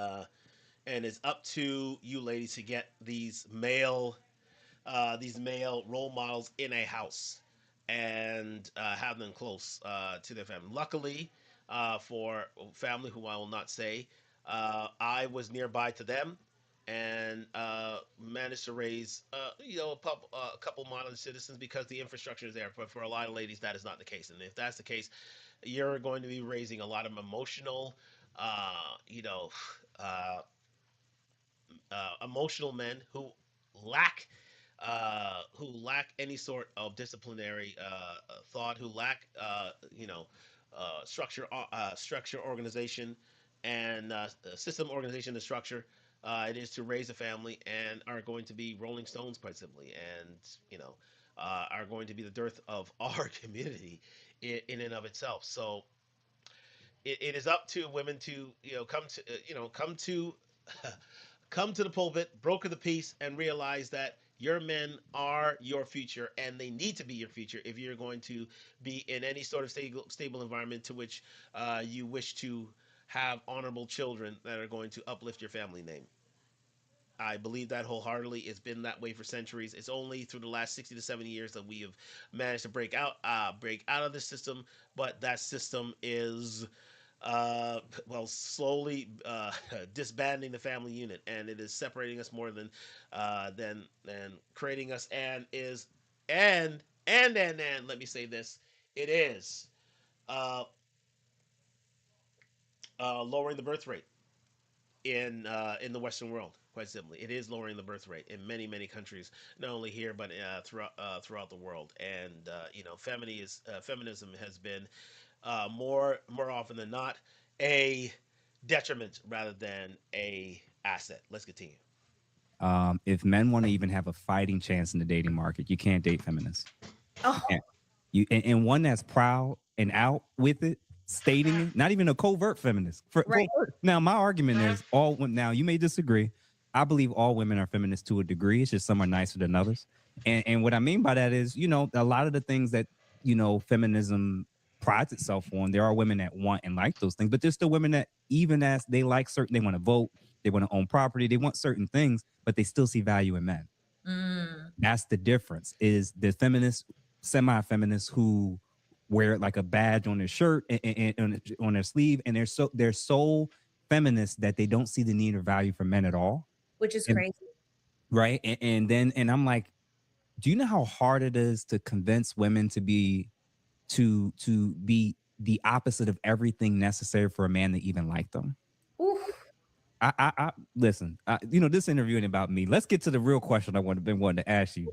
it's up to you ladies to get these male role models in a house and have them close to their family. Luckily, for family who I will not say, I was nearby to them and managed to raise, a couple modern citizens because the infrastructure is there. But for a lot of ladies, that is not the case. And if that's the case, you're going to be raising a lot of emotional, uh, you know, uh, emotional men lack who lack any sort of disciplinary thought, who lack structure, organization, and system, organization, and structure. It is to raise a family and are going to be Rolling Stones quite simply, and are going to be the dearth of our community in and of itself. So it is up to women to come to come to the pulpit, broker the peace, and realize that your men are your future and they need to be your future if you're going to be in any sort of stable environment to which you wish to have honorable children that are going to uplift your family name. I believe that wholeheartedly. It's been that way for centuries. It's only through the last 60 to 70 years that we have managed to break out of the system. But that system is, slowly disbanding the family unit, and it is separating us more than creating us, and is and let me say this: it is uh, lowering the birth rate in the Western world. Quite simply, it is lowering the birth rate in many countries, not only here but throughout the world. And feminism has been more often than not a detriment rather than a asset. Let's continue. If men want to even have a fighting chance in the dating market, you can't date feminists. You Oh, can't. And one that's proud and out with it, stating it, not even a covert feminist. right. Now, my argument is all. Now, you may disagree. I believe all women are feminists to a degree. It's just some are nicer than others. And what I mean by that is, a lot of the things that feminism prides itself on. There are women that want and like those things, but there's still women that, even as they like certain, they want to vote, they want to own property, they want certain things, but they still see value in men. Mm. That's the difference. Is the feminists, semi-feminists who wear it like a badge on their shirt and on their sleeve, and they're so feminist that they don't see the need or value for men at all. Which is And, crazy. right. And I'm like, do you know how hard it is to convince women to be the opposite of everything necessary for a man to even like them? Oof. I listen. This interview ain't about me. Let's get to the real question I been wanting to ask you.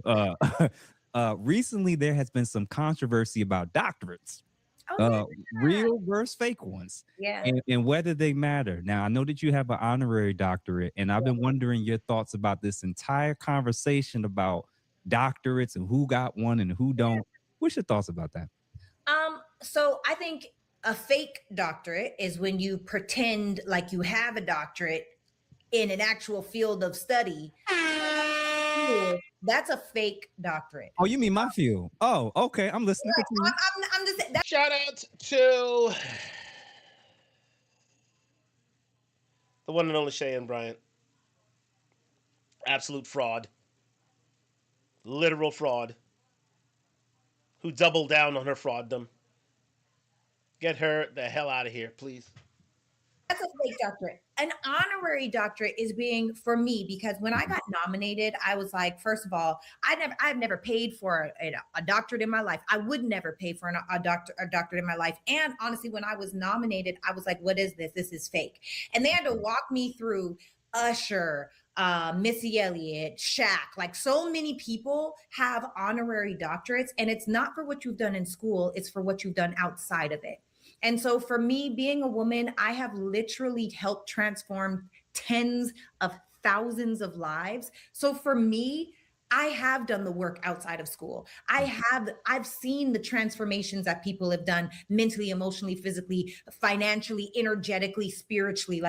Recently there has been some controversy about doctorates, Oh uh, yeah. real versus fake ones, Yeah. and whether they matter. Now I know that you have an honorary doctorate, and I've been wondering your thoughts about this entire conversation about doctorates and who got one and who don't. What's your thoughts about that? So I think a fake doctorate is when you pretend like you have a doctorate in an actual field of study. That's a fake doctorate. Oh, you mean my field? Oh, okay. I'm listening. Continue. I'm just that. Shout out to the one and only Cheyenne Bryant. Absolute fraud, literal fraud, who doubled down on her frauddom. Get her the hell out of here, please. That's a fake doctorate. An honorary doctorate is being for me because when I got nominated, I was like, first of all, I've never paid for a doctorate in my life. I would never pay for a doctorate in my life. And honestly, when I was nominated, I was like, what is this? This is fake. And they had to walk me through Usher, Missy Elliott, Shaq, like so many people have honorary doctorates, and it's not for what you've done in school, it's for what you've done outside of it. And so for me, being a woman, I have literally helped transform tens of thousands of lives. So for me, I have done the work outside of school. I've seen the transformations that people have done mentally, emotionally, physically, financially, energetically, spiritually.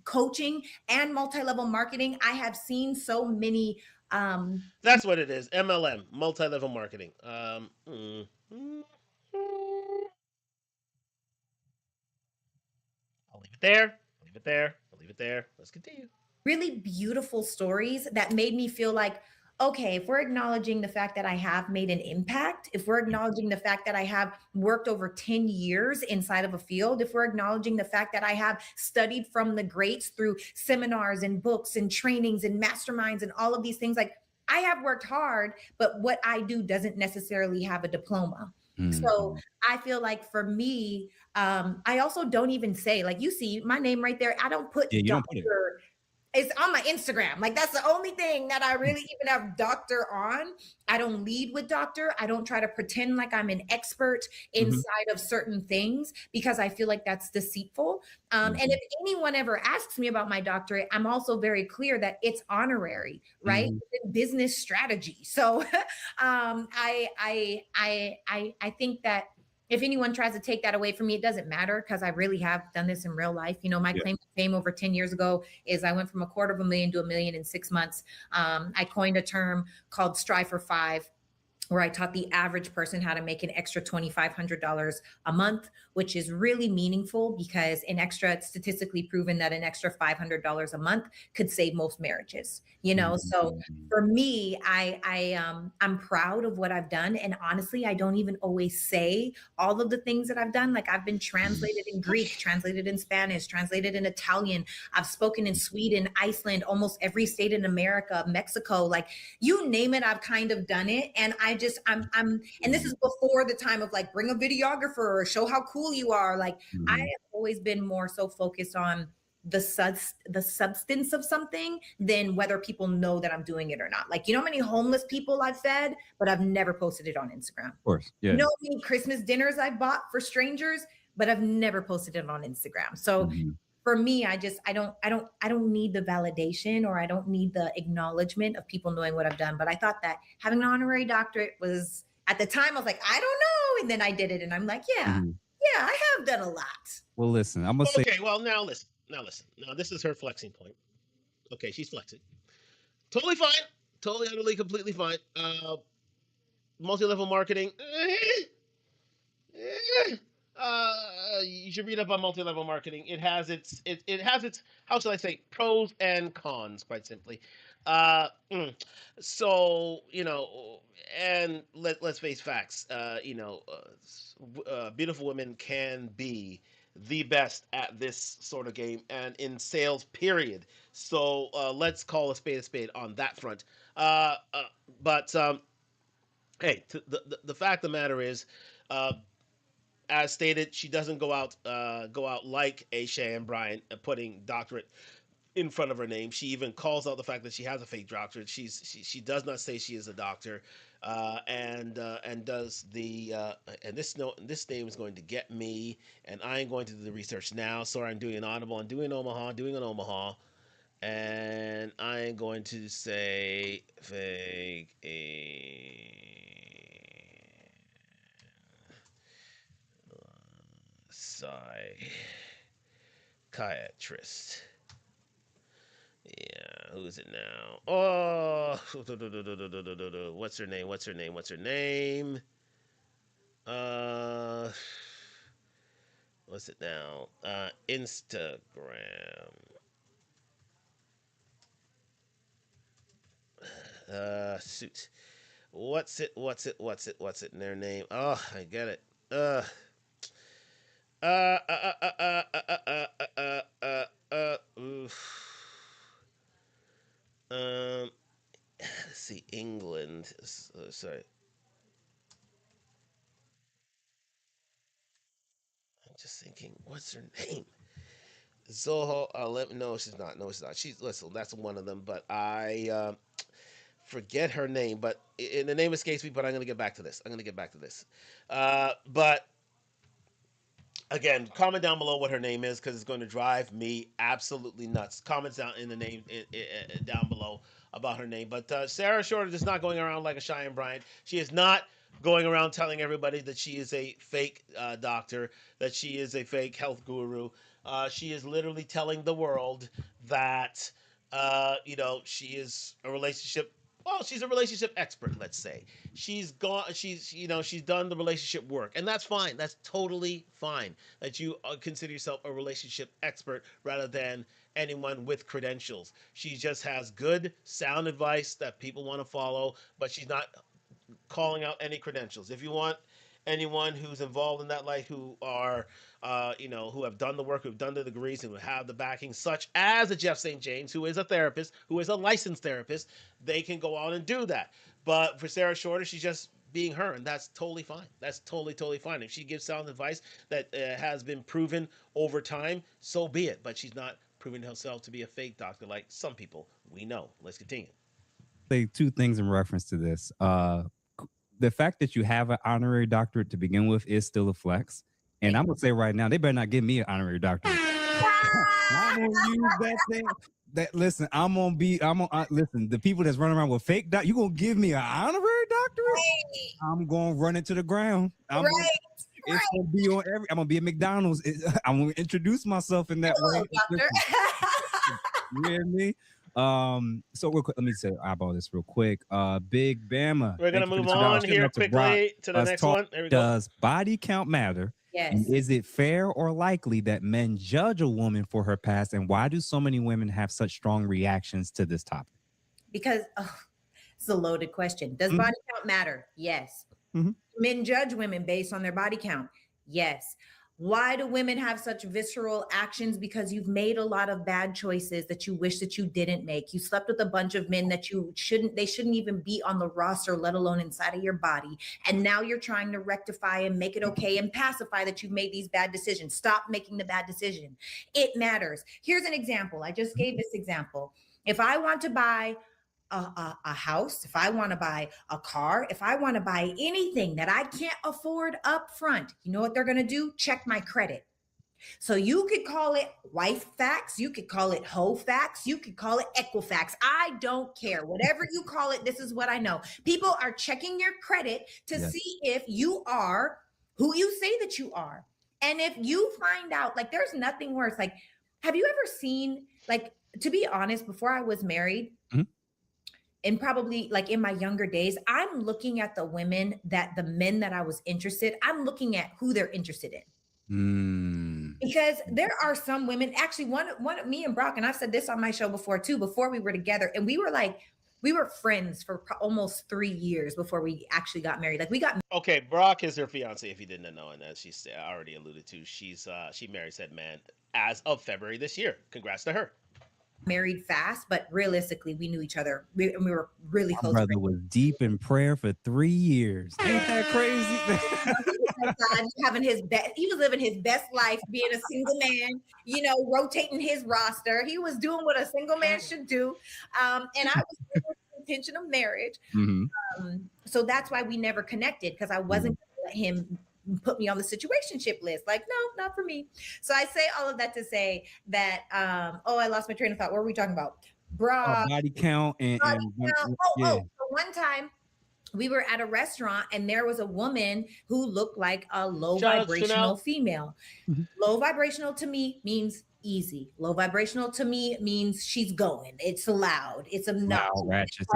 Coaching and multi-level marketing, I have seen so many That's what it is. MLM, multi-level marketing. I'll leave it there. I'll leave it there. I'll leave it there. Let's continue. really beautiful stories that made me feel like, okay, if we're acknowledging the fact that I have made an impact, if we're acknowledging the fact that I have worked over 10 years inside of a field, if we're acknowledging the fact that I have studied from the greats through seminars and books and trainings and masterminds and all of these things, like I have worked hard, but what I do doesn't necessarily have a diploma. So Mm-hmm. I feel like for me, I also don't even say, like, you see my name right there. I don't put Yeah, you don't put it. doctor, it's on my Instagram. Like that's the only thing that I really even have doctor on. I don't lead with doctor. I don't try to pretend like I'm an expert Mm-hmm. inside of certain things because I feel like that's deceitful. And Mm-hmm. if anyone ever asks me about my doctorate, I'm also very clear that it's honorary, right? Mm-hmm. It's in business strategy. So I think that if anyone tries to take that away from me, it doesn't matter because I really have done this in real life. You know, my Yeah. claim to fame over 10 years ago is I went from $250,000 to $1 million in 6 months. I coined a term called Strive for Five, where I taught the average person how to make an extra $2,500 a month, which is really meaningful because it's statistically proven that an extra $500 a month could save most marriages. You know, so Mm-hmm. for me, I'm proud of what I've done, and honestly, I don't even always say all of the things that I've done. Like I've been translated in Greek, translated in Spanish, translated in Italian. I've spoken in Sweden, Iceland, almost every state in America, Mexico, like you name it, I've kind of done it. And and this is before the time of like bring a videographer or show how cool you are. Like I Mm-hmm. have always been more so focused on the substance of something than whether people know that I'm doing it or not. Like, you know how many homeless people I've fed, but I've never posted it on Instagram. Of course. You Yeah. know how many Christmas dinners I bought for strangers, but I've never posted it on Instagram. So Mm-hmm. for me, I don't need the validation or I don't need the acknowledgement of people knowing what I've done. But I thought that having an honorary doctorate was, at the time I was like, I don't know. And then I did it and I'm like, yeah, Mm-hmm. yeah, I have done a lot. Well, listen, I'm gonna say. Okay, well now listen. Now listen. Now this is her flexing point. Okay, she's flexing. Totally fine. Totally, utterly, completely fine. Multi-level marketing. You should read up on multi-level marketing. It has its, how shall I say, pros and cons, quite simply. Uh, mm. So and let's face facts. Beautiful women can be the best at this sort of game and in sales. Period. So let's call a spade on that front. Uh, uh, but hey, the fact of the matter is, uh, as stated, she doesn't go out like A. Shan Bryant, putting doctorate in front of her name. She even calls out the fact that she has a fake doctorate. She does not say she is a doctor, and does the and this no this name is going to get me, and I am going to do the research now. Sorry, I'm doing an audible. I'm doing an Omaha, and I am going to say fake a psychiatrist. Yeah, who's it now? Oh, what's her name? What's her name? What's her name? Uh, what's it now? Instagram. Suit. What's it? What's it? What's it? What's it in their name? Oh, I get it. Uh, uh, uh, uh, uh, uh, uh, uh, oof. Um, let's see, England. Sorry, I'm just thinking, what's her name? Zoho, no, she's not. No, she's not. She's listen. That's one of them. But I forget her name. But the name escapes me. But I'm gonna get back to this. I'm gonna get back to this. But again, comment down below what her name is because it's going to drive me absolutely nuts. Comments down in the name down below about her name. But Sarah Shorter is not going around like a Cheyenne Bryant. She is not going around telling everybody that she is a fake doctor, that she is a fake health guru. She is literally telling the world that she is a relationship. Well, she's a relationship expert, let's say. She's done the relationship work, and that's fine. That's totally fine that you consider yourself a relationship expert rather than anyone with credentials. She just has good, sound advice that people want to follow, but she's not calling out any credentials. If you want anyone who's involved in that life who are, who have done the work, who've done the degrees, and who have the backing, such as a Jeff St. James, who is a therapist, who is a licensed therapist, they can go out and do that. But for Sarah Shorter, she's just being her, and that's totally fine. That's totally, totally fine. If she gives sound advice that has been proven over time, so be it. But she's not proving herself to be a fake doctor like some people we know. Let's continue. Say two things in reference to this. The fact that you have an honorary doctorate to begin with is still a flex. And I'm gonna say right now, they better not give me an honorary doctorate. I'm gonna use that thing. Listen, listen. The people that's running around with fake you gonna give me an honorary doctorate? Right. I'm gonna run it to the ground. It's gonna be on I'm gonna be at McDonald's. I'm gonna introduce myself in that way. Doctor. You hear me? So real quick, let me say eyeball this real quick. Big Bama. We're gonna move on here quickly to the next one. There we go. Does body count matter? Yes. And is it fair or likely that men judge a woman for her past? And why do so many women have such strong reactions to this topic? Because it's a loaded question. Does body count matter? Yes. Men judge women based on their body count. Yes. Why do women have such visceral actions? Because you've made a lot of bad choices that you wish that you didn't make. You slept with a bunch of men that they shouldn't even be on the roster, let alone inside of your body. And now you're trying to rectify and make it okay and pacify that you've made these bad decisions. Stop making the bad decision. It matters. Here's an example. I just gave this example. If I want to buy a house, if I want to buy a car, if I want to buy anything that I can't afford up front, you know what they're going to do? Check my credit. So you could call it wife facts, you could call it hoe facts, you could call it Equifax. I don't care. Whatever you call it, this is what I know. People are checking your credit to see if you are who you say that you are. And if you find out, like, there's nothing worse. Like, have you ever seen, like, to be honest, before I was married, and probably like in my younger days, I'm looking at the men that I was interested, I'm looking at who they're interested in. Because there are some women, actually one of me and Brock, and I've said this on my show before too, before we were together, and we were friends for almost 3 years before we actually got married. Like, we got okay. Brock is her fiance, if you didn't know, and as she already alluded to, she married said man as of February this year. Congrats to her. Married fast, but realistically, we knew each other. We were really close. My brother was deep in prayer for 3 years. Ain't that crazy? He was living his best life, being a single man, rotating his roster. He was doing what a single man should do. And I was with the intention of marriage. So that's why we never connected, because I wasn't going to let him put me on the situationship list. Like, no, not for me. So I say all of that to say that, I lost my train of thought. What were we talking about? Body count. So one time we were at a restaurant and there was a woman who looked like a low vibrational female. Low vibrational to me means easy. Low vibrational to me means she's going. It's loud. It's obnoxious.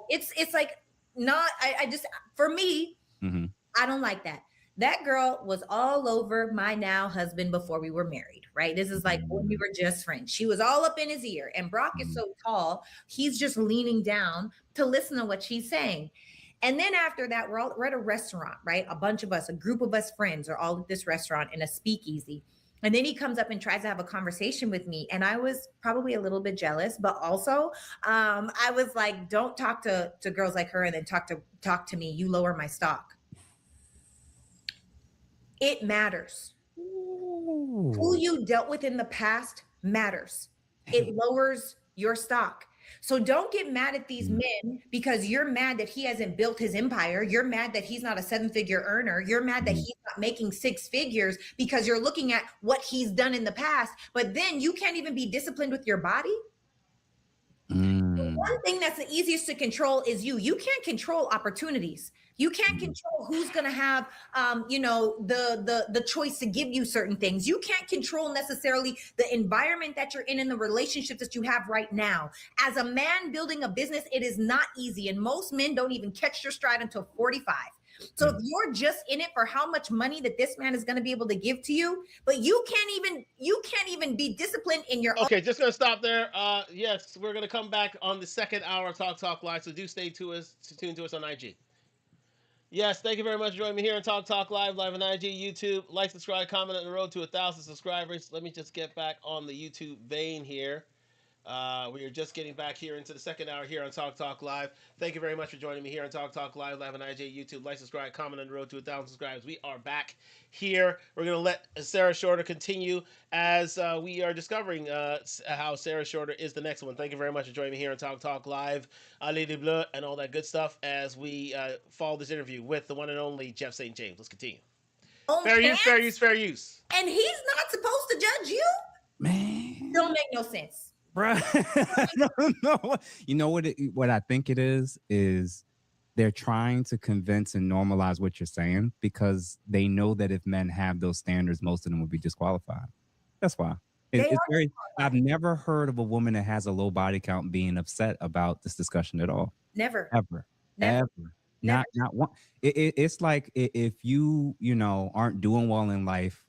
It's like not, I just, for me, I don't like that. That girl was all over my now husband before we were married, right? This is like when we were just friends. She was all up in his ear, and Brock is so tall, he's just leaning down to listen to what she's saying. And then after that, we're at a restaurant, right? A bunch of us, a group of us friends are all at this restaurant in a speakeasy. And then he comes up and tries to have a conversation with me. And I was probably a little bit jealous, but also I was like, don't talk to girls like her and then talk to me. You lower my stock. It matters. Who Oh, you dealt with in the past matters. It dang. lowers your stock. So don't get mad at these Mm, men because you're mad that he hasn't built his empire. You're mad that he's not a seven-figure earner. You're mad that mm, he's not making six figures because you're looking at what he's done in the past. But then you can't even be disciplined with your body. mm, One thing that's the easiest to control is you. You can't control opportunities. You can't mm. control who's going to have, the choice to give you certain things. You can't control necessarily the environment that you're in and the relationships that you have right now. As a man building a business, it is not easy, and most men don't even catch their stride until 45. So if Mm. you're just in it for how much money that this man is going to be able to give to you, but you can't even be disciplined in your own. Okay, just gonna stop there. Yes, we're gonna come back on the second hour of Talk Live, so do stay tuned to us on IG. Yes, thank you very much for joining me here on Talk Live on IG, YouTube. Like, subscribe, comment on the road to 1,000 subscribers. Let me just get back on the YouTube vein here. We are just getting back here into the second hour here on Talk Live. Thank you very much for joining me here on Talk Live on IJ, YouTube. Like, subscribe, comment on the road to 1,000 subscribers. We are back here. We're going to let Sarah Shorter continue as we are discovering how Sarah Shorter is the next one. Thank you very much for joining me here on Talk Live, Lady Bleu, and all that good stuff as we follow this interview with the one and only Jeff St. James. Let's continue. Own Fair use, fair use, pants, fair use. and he's not supposed to judge you. Don't Man, make no sense. bruh. I don't know. You know what I think it is they're trying to convince and normalize what you're saying because they know that if men have those standards, most of them would be disqualified. That's why. They It's are very. I've disqualified. never heard of a woman that has a low body count being upset about this discussion at all. Never, Ever, never, ever. never. Not one. It's like if you know aren't doing well in life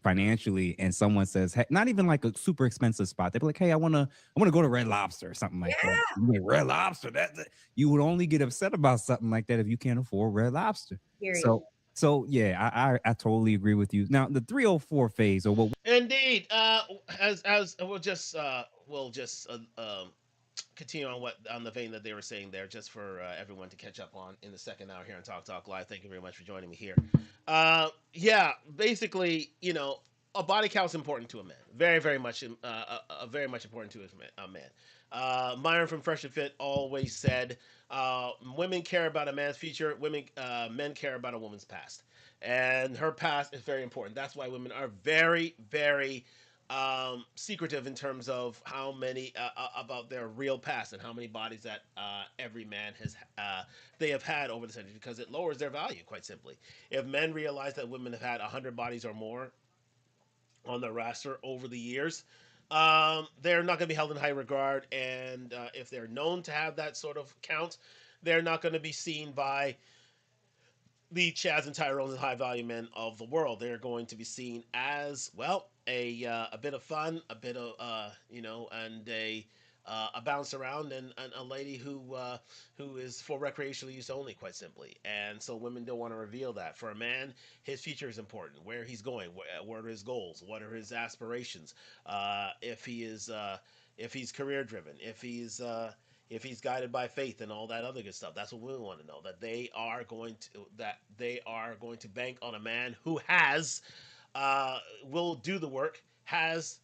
financially and someone says hey, not even like a super expensive spot, they'd be like, hey, I want to go to Red Lobster or something like that. Yeah. You like, Red Lobster, you would only get upset about something like that if you can't afford Red Lobster. Period. So yeah, I totally agree with you. Now the 304 phase or what. Indeed. As we'll just continue on what on the vein that they were saying there, just for everyone to catch up on in the second hour here on Talk Live. Thank you very much for joining me here. Yeah, basically, a body count is important to a man. Very, very much, very much important to a man. Myron from Fresh and Fit always said, "Women care about a man's future. Men care about a woman's past, and her past is very important. That's why women are very, very secretive in terms of how many about their real past and how many bodies that every man has they have had over the centuries because it lowers their value quite simply. If men realize that women have had 100 bodies or more on their roster over the years, they're not going to be held in high regard, and if they're known to have that sort of count, they're not going to be seen by the Chaz and Tyrones and high value men of the world. They're going to be seen as well a bit of fun, a bit of and a bounce around and a lady who is for recreational use only, quite simply. And so women don't want to reveal that. For a man, his future is important. Where he's going, what are his goals, what are his aspirations, if he's career driven, if he's guided by faith and all that other good stuff. That's what women want to know. That they are going to bank on a man who will do the work, has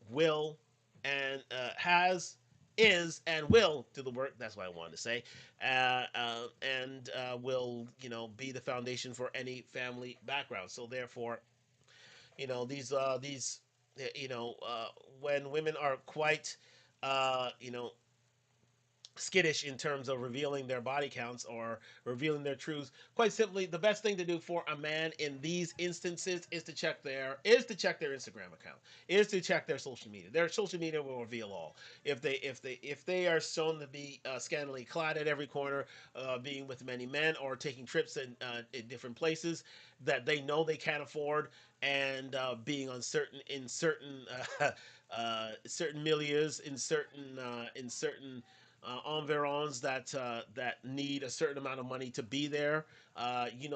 will has is and will do the work. That's what I wanted to say, and will be the foundation for any family background. So therefore, these when women are quite uh, you know skittish in terms of revealing their body counts or revealing their truths. Quite simply, the best thing to do for a man in these instances is to check their Instagram account, is to check their social media. Their social media will reveal all. If they are shown to be scantily clad at every corner, being with many men or taking trips in different places that they know they can't afford, and being on certain milieus in certain environs that need a certain amount of money to be there.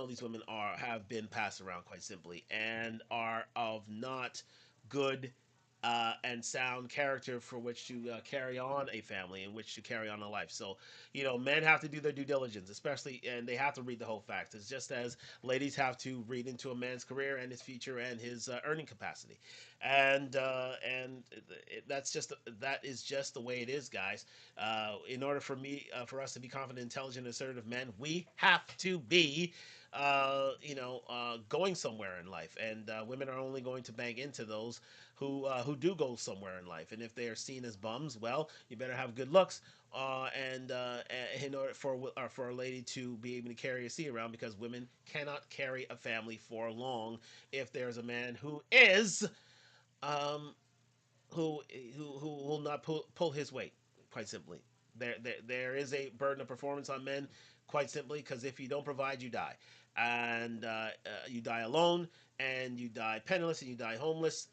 These women have been passed around quite simply and are of not good and sound character for which to carry on a family, in which to carry on a life. So, men have to do their due diligence, especially, and they have to read the whole facts. It's just as ladies have to read into a man's career and his future and his earning capacity, and that is just the way it is, guys. In order for us to be confident, intelligent, assertive men, we have to be going somewhere in life, and women are only going to bang into those who do go somewhere in life. And if they are seen as bums, well, you better have good looks, and in order for a lady to be able to carry a C around, because women cannot carry a family for long if there's a man um, who will not pull his weight. Quite simply, there is a burden of performance on men. Quite simply, because if you don't provide, you die, and you die alone, and you die penniless, and you die homeless.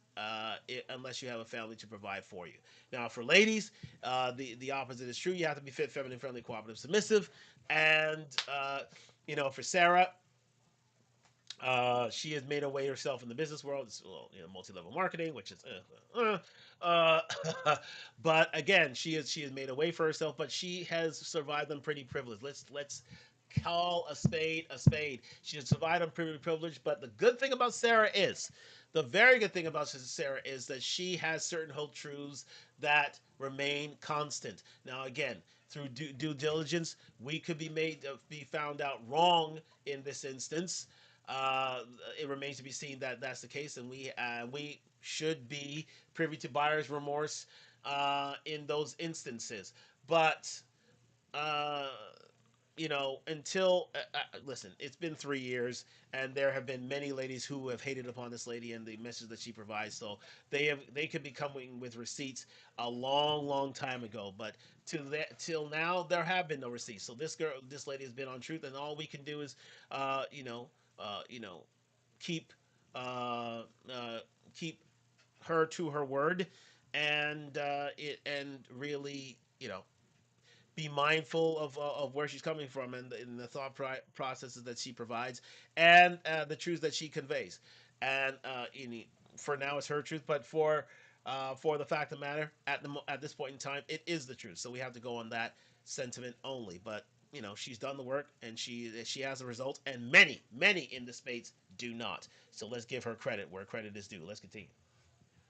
Unless you have a family to provide for you. Now, for ladies, the opposite is true. You have to be fit, feminine, friendly, cooperative, submissive, and for Sarah, she has made a way herself in the business world. It's, well, multi-level marketing, which is, but again, she has made a way for herself. But she has survived on pretty privilege. Let's call a spade a spade. She has survived on pretty privilege. But the very good thing about Sarah is that she has certain whole truths that remain constant. Now, again, through due diligence, we could be found out wrong in this instance. Uh, it remains to be seen that that's the case, and we should be privy to buyer's remorse in those instances. But uh, until listen, it's been 3 years, and there have been many ladies who have hated upon this lady and the message that she provides. So they could be coming with receipts a long, long time ago, but till now there have been no receipts. So this lady has been on truth, and all we can do is, uh, you know, uh, you know, keep uh, uh, keep her to her word, and really, be mindful of where she's coming from, and the thought processes that she provides, and the truths that she conveys. And for now, it's her truth, but for the fact of the matter, at this point in time, it is the truth. So we have to go on that sentiment only. But she's done the work, and she has a result, and many in the space do not. So let's give her credit where credit is due. Let's continue.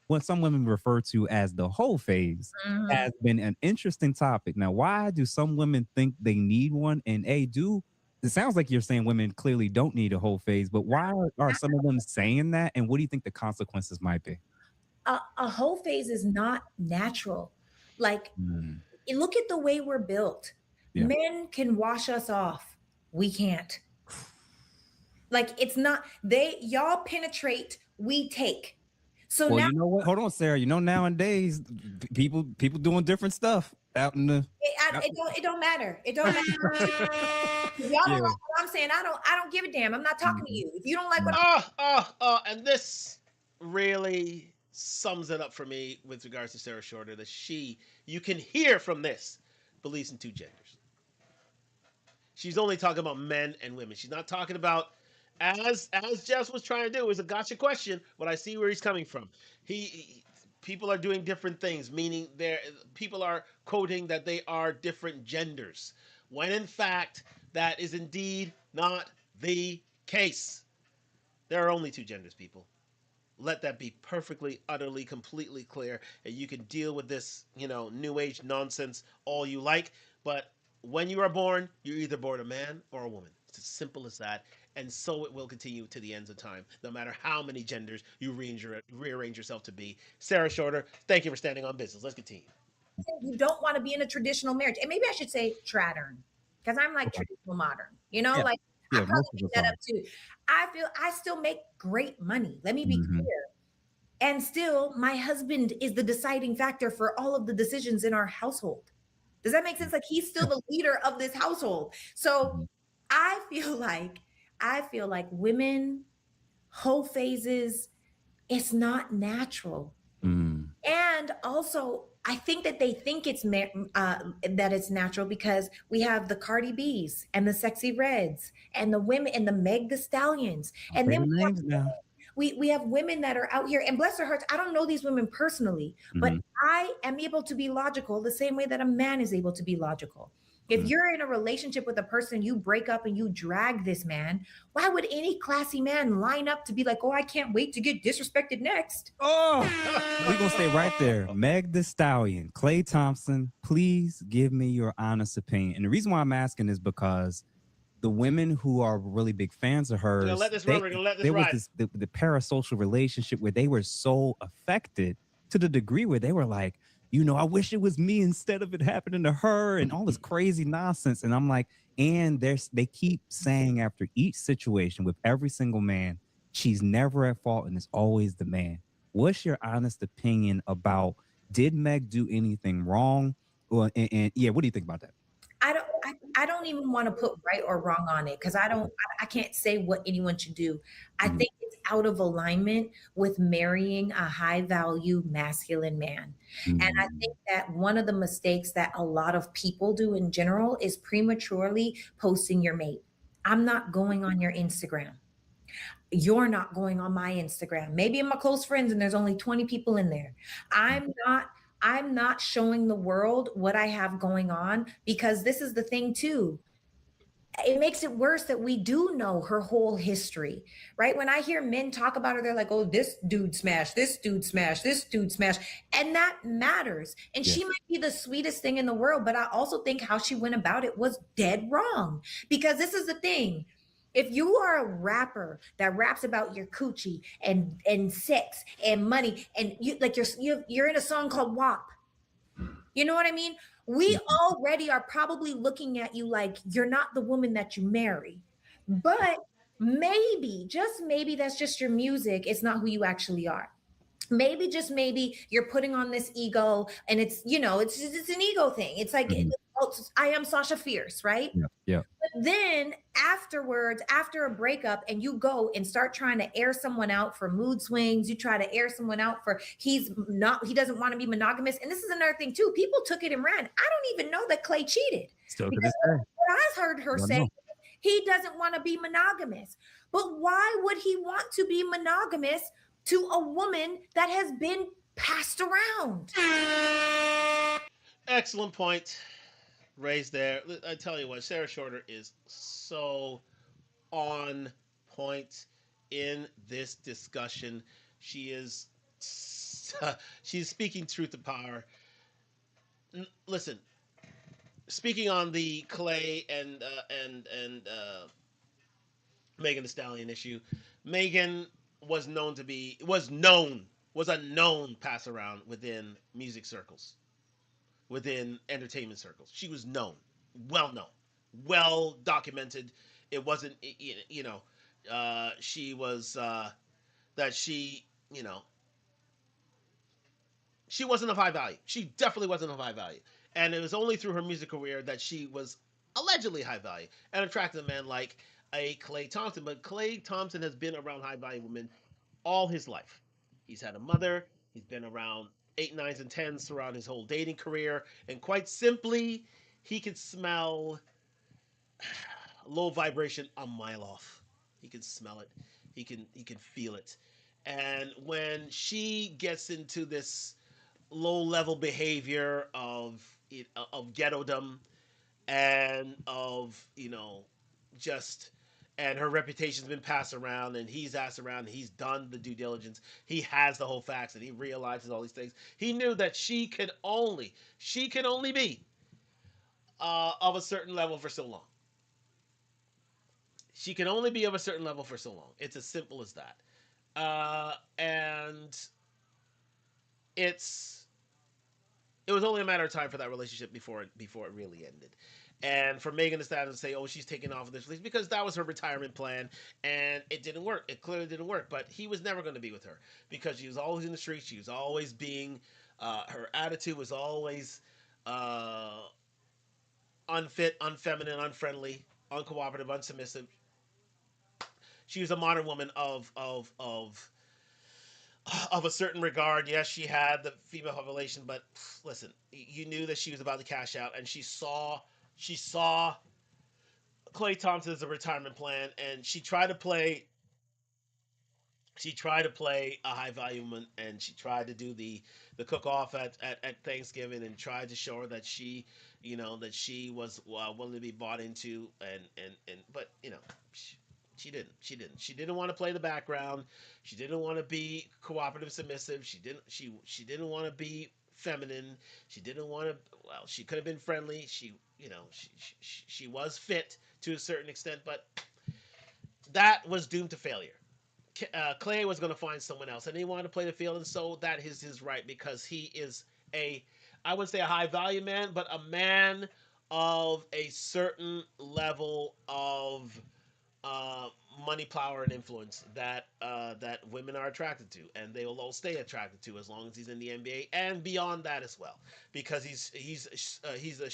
What some women refer to as the whole phase has been an interesting topic. Now, why do some women think they need one? And it sounds like you're saying women clearly don't need a whole phase, but why are some of them saying that? And what do you think the consequences might be? A whole phase is not natural. Like, look at the way we're built. Yeah. Men can wash us off. We can't. Like, it's not, y'all penetrate, we take. So well, now, you know what? Hold on, Sarah. Nowadays people doing different stuff out in the. It don't matter. It don't matter. Y'all don't like what I'm saying. I don't give a damn. I'm not talking to you. If you don't like what and this really sums it up for me with regards to Sarah Shorter, that you can hear from this, believes in two genders. She's only talking about men and women. She's not talking about, as Jess was trying to do, is a gotcha question, but I see where he's coming from. People are doing different things, meaning people are quoting that they are different genders, when in fact that is indeed not the case. There are only two genders, people. Let that be perfectly, utterly, completely clear, and you can deal with this, new age nonsense all you like, but when you are born, you're either born a man or a woman. It's as simple as that, and so it will continue to the ends of time, no matter how many genders you rearrange yourself to be. Sarah Shorter, thank you for standing on business. Let's continue. You don't want to be in a traditional marriage, and maybe I should say tradern, because I'm like traditional modern, like I probably set up too. I feel I still make great money. Let me be clear. And still, my husband is the deciding factor for all of the decisions in our household. Does that make sense? Like, he's still the leader of this household. So I feel like women, whole phases, it's not natural. And also, I think that they think that it's natural because we have the Cardi B's and the Sexy Reds and the women and the Meg the Stallions. And then We have women that are out here, and bless their hearts, I don't know these women personally, but Mm-hmm. I am able to be logical the same way that a man is able to be logical. If you're in a relationship with a person, you break up and you drag this man, why would any classy man line up to be like, oh, I can't wait to get disrespected next? Oh, we're gonna stay right there. Meg the Stallion, Clay Thompson, please give me your honest opinion. And the reason why I'm asking is because the women who are really big fans of We're gonna let hers, this run. We're gonna let this there was ride. the parasocial relationship where they were so affected to the degree where they were like, I wish it was me instead of it happening to her and all this crazy nonsense. And I'm like, and they keep saying after each situation with every single man, she's never at fault and it's always the man. What's your honest opinion about did Meg do anything wrong? Or and yeah, what do you think about that? I don't even want to put right or wrong on it because I can't say what anyone should do. I Mhm. think it's out of alignment with marrying a high value masculine man. And I Mhm. think that one of the mistakes that a lot of people do in general is prematurely posting your mate. I'm not going on your Instagram. You're not going on my Instagram. Maybe in my close friends and there's only 20 people in there. I'm not showing the world what I have going on because this is the thing too. It makes it worse that we do know her whole history, right? When I hear men talk about her, they're like, oh, this dude smashed, this dude smashed, this dude smashed. And that matters. And Yeah. she might be the sweetest thing in the world, but I also think how she went about it was dead wrong. Because this is the thing. If you are a rapper that raps about your coochie and sex and money, and you like you're in a song called WAP, you know what I mean? We Mhm. already are probably looking at you like you're not the woman that you marry. But maybe, just maybe, that's just your music. It's not who you actually are. Maybe, just maybe, you're putting on this ego and it's an ego thing. It's like, Mhm. oh, I am Sasha Fierce, right? Yeah. Yeah. But then afterwards, after a breakup, and you go and start trying to air someone out for mood swings, you try to air someone out for he doesn't want to be monogamous. And this is another thing too. People took it and ran. I don't even know that Clay cheated Still to because this day. what I've heard her Don't say, know. he doesn't want to be monogamous. But why would he want to be monogamous to a woman that has been passed around? Excellent point raised there. I tell you what, Sarah Shorter is so on point in this discussion. She is she's speaking truth to power. Listen, speaking on the Clay and Megan Thee Stallion issue, Megan was a known pass around within music circles, within entertainment circles. She was known, well known, well documented. It wasn't she was that you know she wasn't of high value. She definitely wasn't of high value. And it was only through her music career that she was allegedly high value and attracted a man like a Clay Thompson. But Clay Thompson has been around high value women all his life. He's had a mother. He's been around eight, nines, and tens throughout his whole dating career. And quite simply, he can smell low vibration a mile off. He can smell it. He can feel it. And when she gets into this low level behavior of ghettodom and of just and her reputation's been passed around and he's asked around and he's done the due diligence, he has the whole facts and he realizes all these things. He knew that she can only be of a certain level for so long. She can only be of a certain level for so long. It's as simple as that. And it's it was only a matter of time for that relationship before it really ended. And for Megan to stand and say, "Oh, she's taking off of this release," because that was her retirement plan, and it didn't work. It clearly didn't work. But he was never going to be with her because she was always in the streets. She was always being, her attitude was always uh, unfit, unfeminine, unfriendly, uncooperative, unsubmissive. She was a modern woman of a certain regard. Yes, she had the female population, but listen, you knew that she was about to cash out, and she saw Clay Thompson as a retirement plan, and she tried to play a high volume, and she tried to do the cook off at Thanksgiving, and tried to show her that she, that she was willing to be bought into, and but she didn't want to play the background. She didn't want to be cooperative submissive. She didn't want to be feminine. She didn't want to. Well, she could have been friendly. She was fit to a certain extent, but that was doomed to failure. Clay was going to find someone else, and he wanted to play the field, and so that is his right, because he is a, I wouldn't say a high value man, but a man of a certain level of uh, money, power, and influence that women are attracted to, and they will all stay attracted to as long as he's in the NBA and beyond that as well, because he's a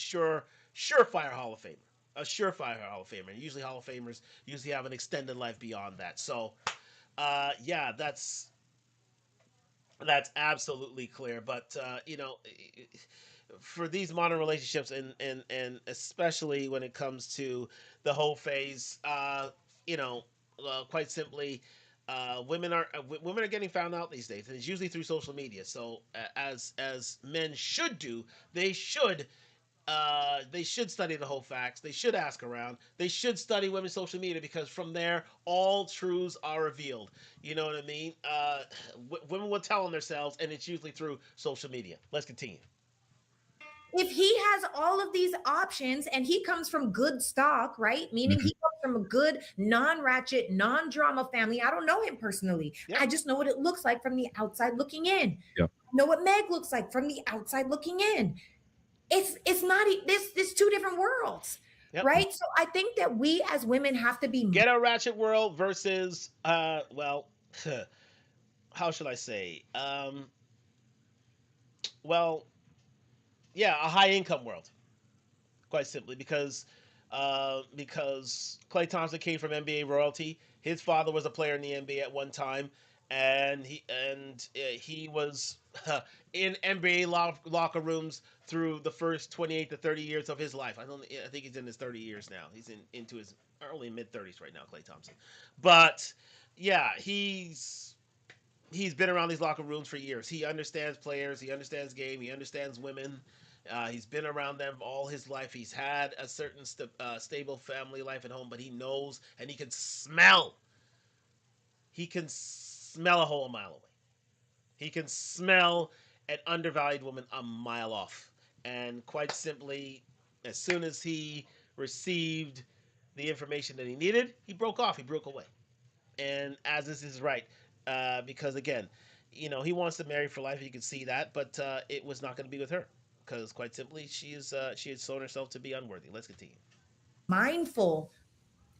surefire Hall of Famer. A surefire Hall of Famer. And usually Hall of Famers usually have an extended life beyond that. So yeah, that's absolutely clear. But for these modern relationships, and especially when it comes to the whole phase, you know, quite simply, women are getting found out these days, and it's usually through social media. So as men should do, they should they should study the whole facts. They should ask around. They should study women's social media, because from there, all truths are revealed. You know what I mean? Women will tell on themselves, and it's usually through social media. Let's continue. If he has all of these options and he comes from good stock, right? Meaning he comes from a good, non-ratchet, non-drama family. I don't know him personally. Yep. I just know what it looks like from the outside looking in. Yep. I know what Meg looks like from the outside looking in. It's not this two different worlds. Yep. Right? So I think that we as women have to be ghetto ratchet world versus well, how should I say? Well, yeah, a high income world, quite simply, because Klay Thompson came from NBA royalty. His father was a player in the NBA at one time, and he was in NBA locker rooms through the first 28 to 30 years of his life. I think he's in his 30 years now. He's into his early mid 30s right now, Klay Thompson. But yeah, he's been around these locker rooms for years. He understands players. He understands game. He understands women. He's been around them all his life. He's had a certain stable family life at home, but he knows and he can smell. He can smell a whole mile away. He can smell an undervalued woman a mile off. And quite simply, as soon as he received the information that he needed, he broke off. He broke away. And as this is right, because again, he wants to marry for life. You can see that, but it was not going to be with her, because quite simply, she had shown herself to be unworthy. Let's continue. Mindful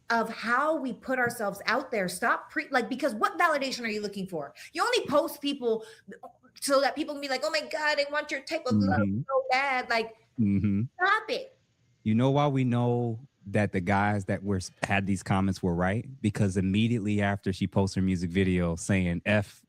of how we put ourselves out there. Stop because what validation are you looking for? You only post people so that people can be like, oh my God, I want your type of love so bad. Like, stop it. You know why we know that the guys that had these comments were right? Because immediately after she posted her music video saying F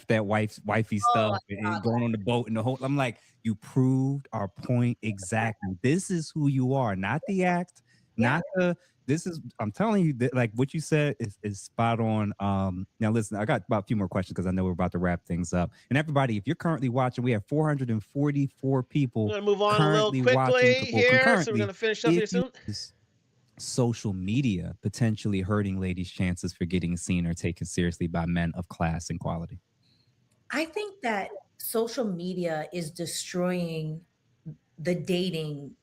that wifey stuff and going on the boat and the whole, I'm like, you proved our point exactly. This is who you are, not the act, not the. This is, I'm telling you that, like what you said is spot on. Now listen, I got about a few more questions because I know we're about to wrap things up. And everybody, if you're currently watching, we have 444 people. We're gonna move on a little quickly here, so we're gonna finish up here soon. Social media potentially hurting ladies' chances for getting seen or taken seriously by men of class and quality? I think that social media is destroying the dating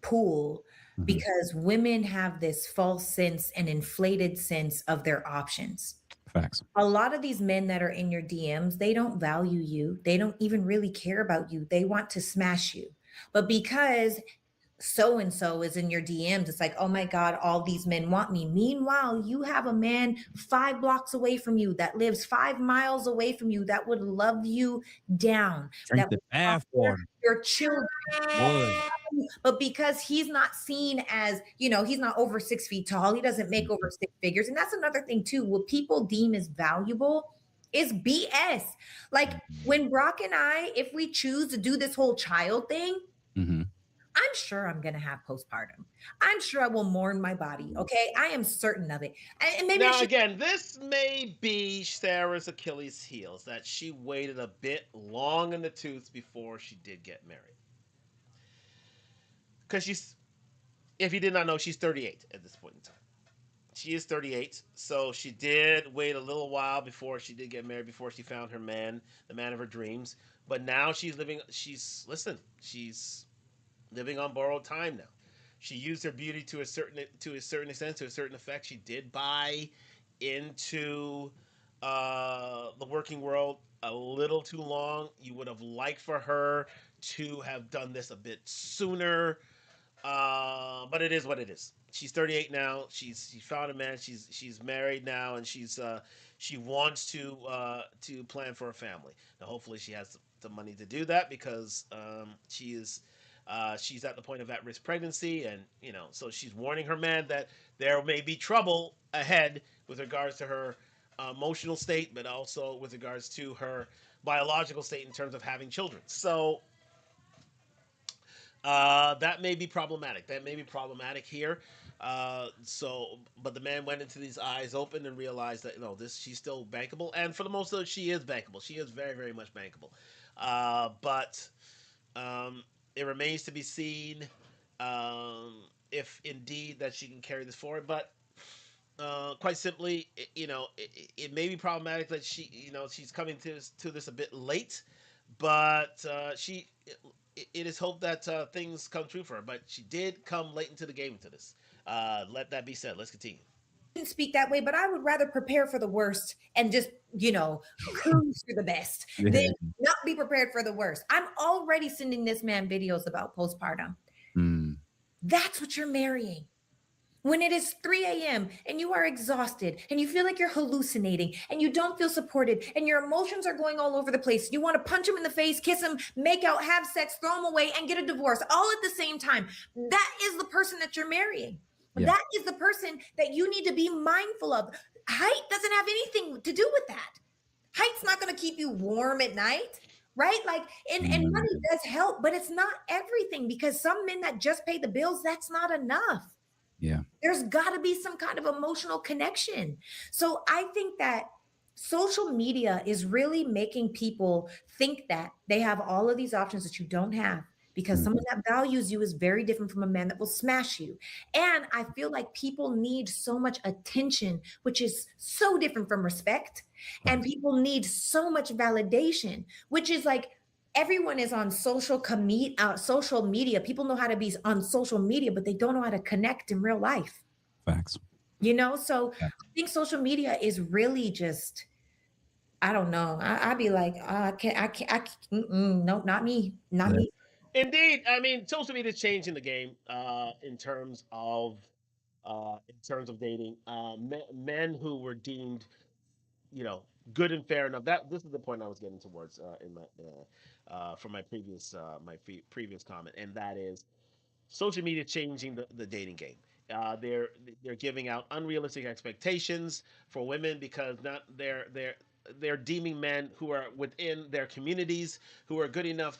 pool, because women have this false sense and inflated sense of their options. Facts. A lot of these men that are in your DMs, they don't value you. They don't even really care about you. They want to smash you. But because so-and-so is in your DMs, it's like, oh my God, all these men want me. Meanwhile, you have a man 5 blocks away from you that lives 5 miles away from you that would love you down. Drink the bath water. Your children. But because he's not seen as, he's not over 6 feet tall, he doesn't make over 6 figures. And that's another thing too. What people deem as valuable is BS. Like when Brock and I, if we choose to do this whole child thing, I'm sure I'm going to have postpartum. I'm sure I will mourn my body. Okay. I am certain of it. And maybe I Now, should. again, this may be Sarah's Achilles' heels that she waited a bit long in the tooth before she did get married. Because she's, if you did not know, she's 38 at this point in time. She is 38, so she did wait a little while before she did get married, before she found her man, the man of her dreams. But now she's living on borrowed time now. She used her beauty to a certain extent, to a certain effect. She did buy into the working world a little too long. You would have liked for her to have done this a bit sooner, but it is what it is. She's 38 now. She found a man. She's married now, and she wants to plan for a family. Now, hopefully, she has the money to do that because she's at the point of at risk pregnancy, and so she's warning her man that there may be trouble ahead with regards to her emotional state, but also with regards to her biological state in terms of having children. So that may be problematic. That may be problematic here. But the man went into these eyes open and realized that this she's still bankable, and for the most of it, she is bankable. She is very, very much bankable. But it remains to be seen if indeed that she can carry this forward. But quite simply, it may be problematic that she's coming to this a bit late, but it is hoped that things come true for her. But she did come late into the game into this. Let that be said. Let's continue. Didn't speak that way, but I would rather prepare for the worst and just, cruise for the best than not be prepared for the worst. I'm already sending this man videos about postpartum. Mm. That's what you're marrying. When it is 3 a.m. and you are exhausted and you feel like you're hallucinating and you don't feel supported and your emotions are going all over the place, you want to punch him in the face, kiss him, make out, have sex, throw him away, and get a divorce all at the same time. That is the person that you're marrying. Yeah. That is the person that you need to be mindful of. Height doesn't have anything to do with that. Height's not going to keep you warm at night. Right? And money does help, but it's not everything, because some men that just pay the bills, that's not enough. Yeah. There's got to be some kind of emotional connection. So I think that social media is really making people think that they have all of these options that you don't have, because someone that values you is very different from a man that will smash you. And I feel like people need so much attention, which is so different from respect. And people need so much validation, which is like, everyone is on social media. People know how to be on social media, but they don't know how to connect in real life. Facts. So I think social media is really just, I don't know. I'd be like, no, not me, not me. Indeed, I mean, social media is changing the game in terms of dating. Men who were deemed, you know, good and fair enough. That this is the point I was getting towards in my from my previous comment, and that is social media changing the dating game. They're giving out unrealistic expectations for women, because not they're deeming men who are within their communities, who are good enough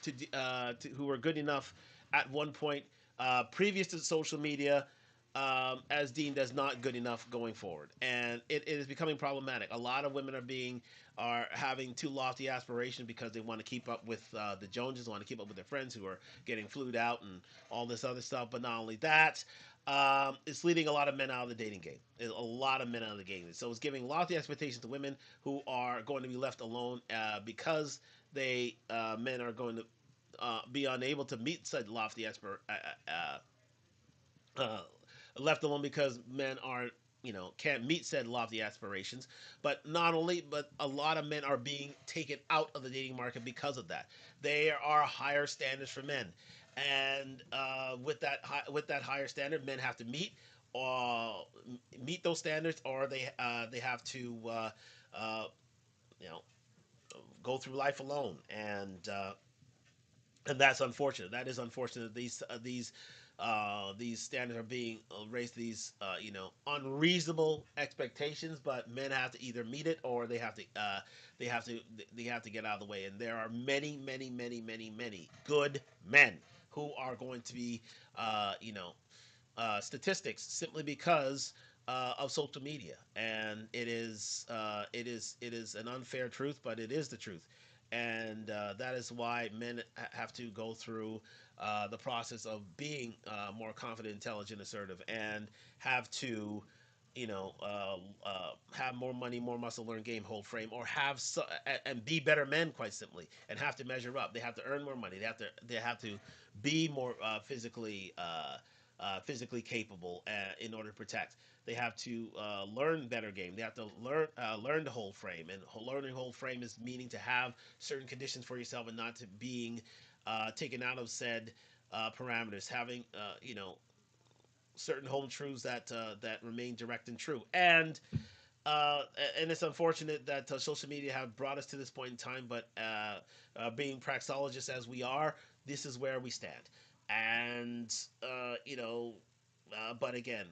who are good enough at one point previous to social media, as deemed as not good enough going forward, and it is becoming problematic. A lot of women are having too lofty aspirations because they want to keep up with the Joneses, want to keep up with their friends who are getting flued out and all this other stuff. But not only that, it's leading a lot of men out of the dating game. A lot of men out of the game. So it's giving lofty expectations to women who are going to be left alone because men are going to be unable to meet such lofty uh, left alone because men are can't meet said lofty aspirations. But not only, but a lot of men are being taken out of the dating market because of that. There are higher standards for men, and with that higher standard, men have to meet those standards, or they have to uh, you know go through life alone, and that's unfortunate. That is unfortunate. These standards are being raised. These unreasonable expectations, but men have to either meet it, or they have to get out of the way. And there are many, many, many, many, many good men who are going to be, you know, statistics simply because of social media, and it is an unfair truth, but it is the truth, and that is why men have to go through the process of being more confident, intelligent, assertive, and have to you know, have more money, more muscle, learn game, hold frame, or have and be better men, quite simply, and have to measure up. They have to earn more money. They have to be more physically capable in order to protect. They have to learn better game. They have to learn to hold frame, and learning hold frame is meaning to have certain conditions for yourself and not to being taken out of said parameters. Having certain home truths that remain direct and true. Uh, and it's unfortunate that social media have brought us to this point in time. But being praxologists as we are, this is where we stand. And but again,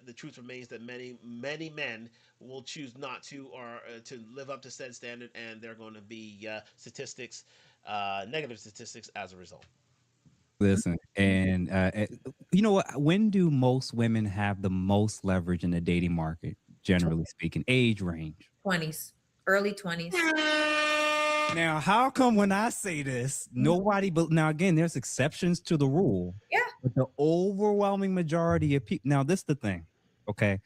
the truth remains that many men will choose not to or to live up to said standard, and they're going to be negative statistics as a result. Listen, and you know what? When do most women have the most leverage in the dating market? Generally speaking, age range. 20s, early 20s. Now, how come when I say this, nobody? But now again, there's exceptions to the rule. Yeah. But the overwhelming majority of people. Now, this is the thing. Okay,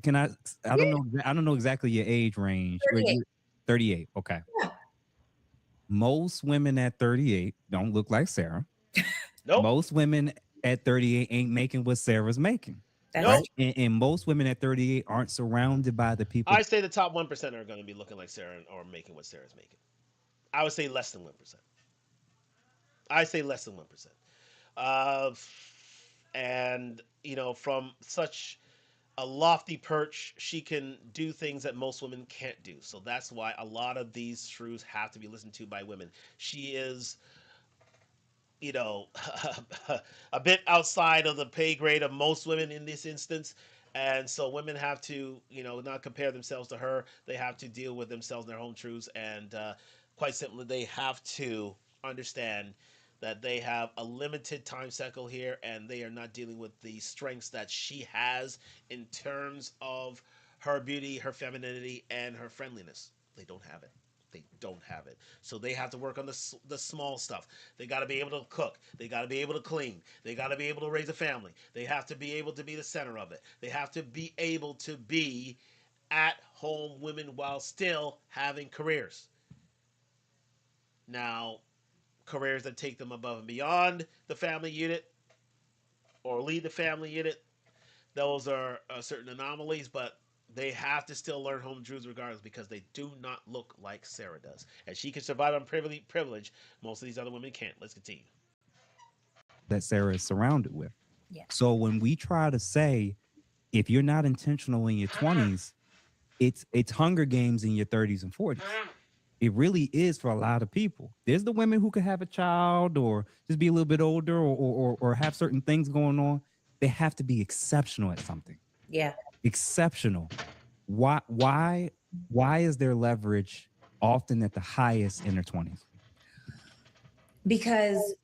can I? I don't know. I don't know exactly your age range. 38. 38. Okay. Yeah. Most women at 38 don't look like Sarah. Nope. Most women at 38 ain't making what Sarah's making. That's right? And most women at 38 aren't surrounded by the people. I say the top 1% are going to be looking like Sarah or making what Sarah's making. I would say less than 1%. I say less than 1%. Uh, and, from such a lofty perch, she can do things that most women can't do. So that's why a lot of these truths have to be listened to by women. She is a bit outside of the pay grade of most women in this instance. And so women have to, not compare themselves to her. They have to deal with themselves and their home truths. And quite simply, they have to understand that they have a limited time cycle here and they are not dealing with the strengths that she has in terms of her beauty, her femininity, and her friendliness. They don't have it. They don't have it. So they have to work on the small stuff. They got to be able to cook. They got to be able to clean. They got to be able to raise a family. They have to be able to be the center of it. They have to be able to be at home women while still having careers. Now, careers that take them above and beyond the family unit or lead the family unit, those are certain anomalies, but they have to still learn home truths regardless because they do not look like Sarah does. And she can survive on privilege. Most of these other women can't. Let's continue. That Sarah is surrounded with. Yeah. So when we try to say, if you're not intentional in your 20s, it's Hunger Games in your 30s and 40s. It really is for a lot of people. There's the women who could have a child or just be a little bit older or have certain things going on. They have to be exceptional at something. Yeah. Exceptional. Why is their leverage often at the highest in their 20s? Because,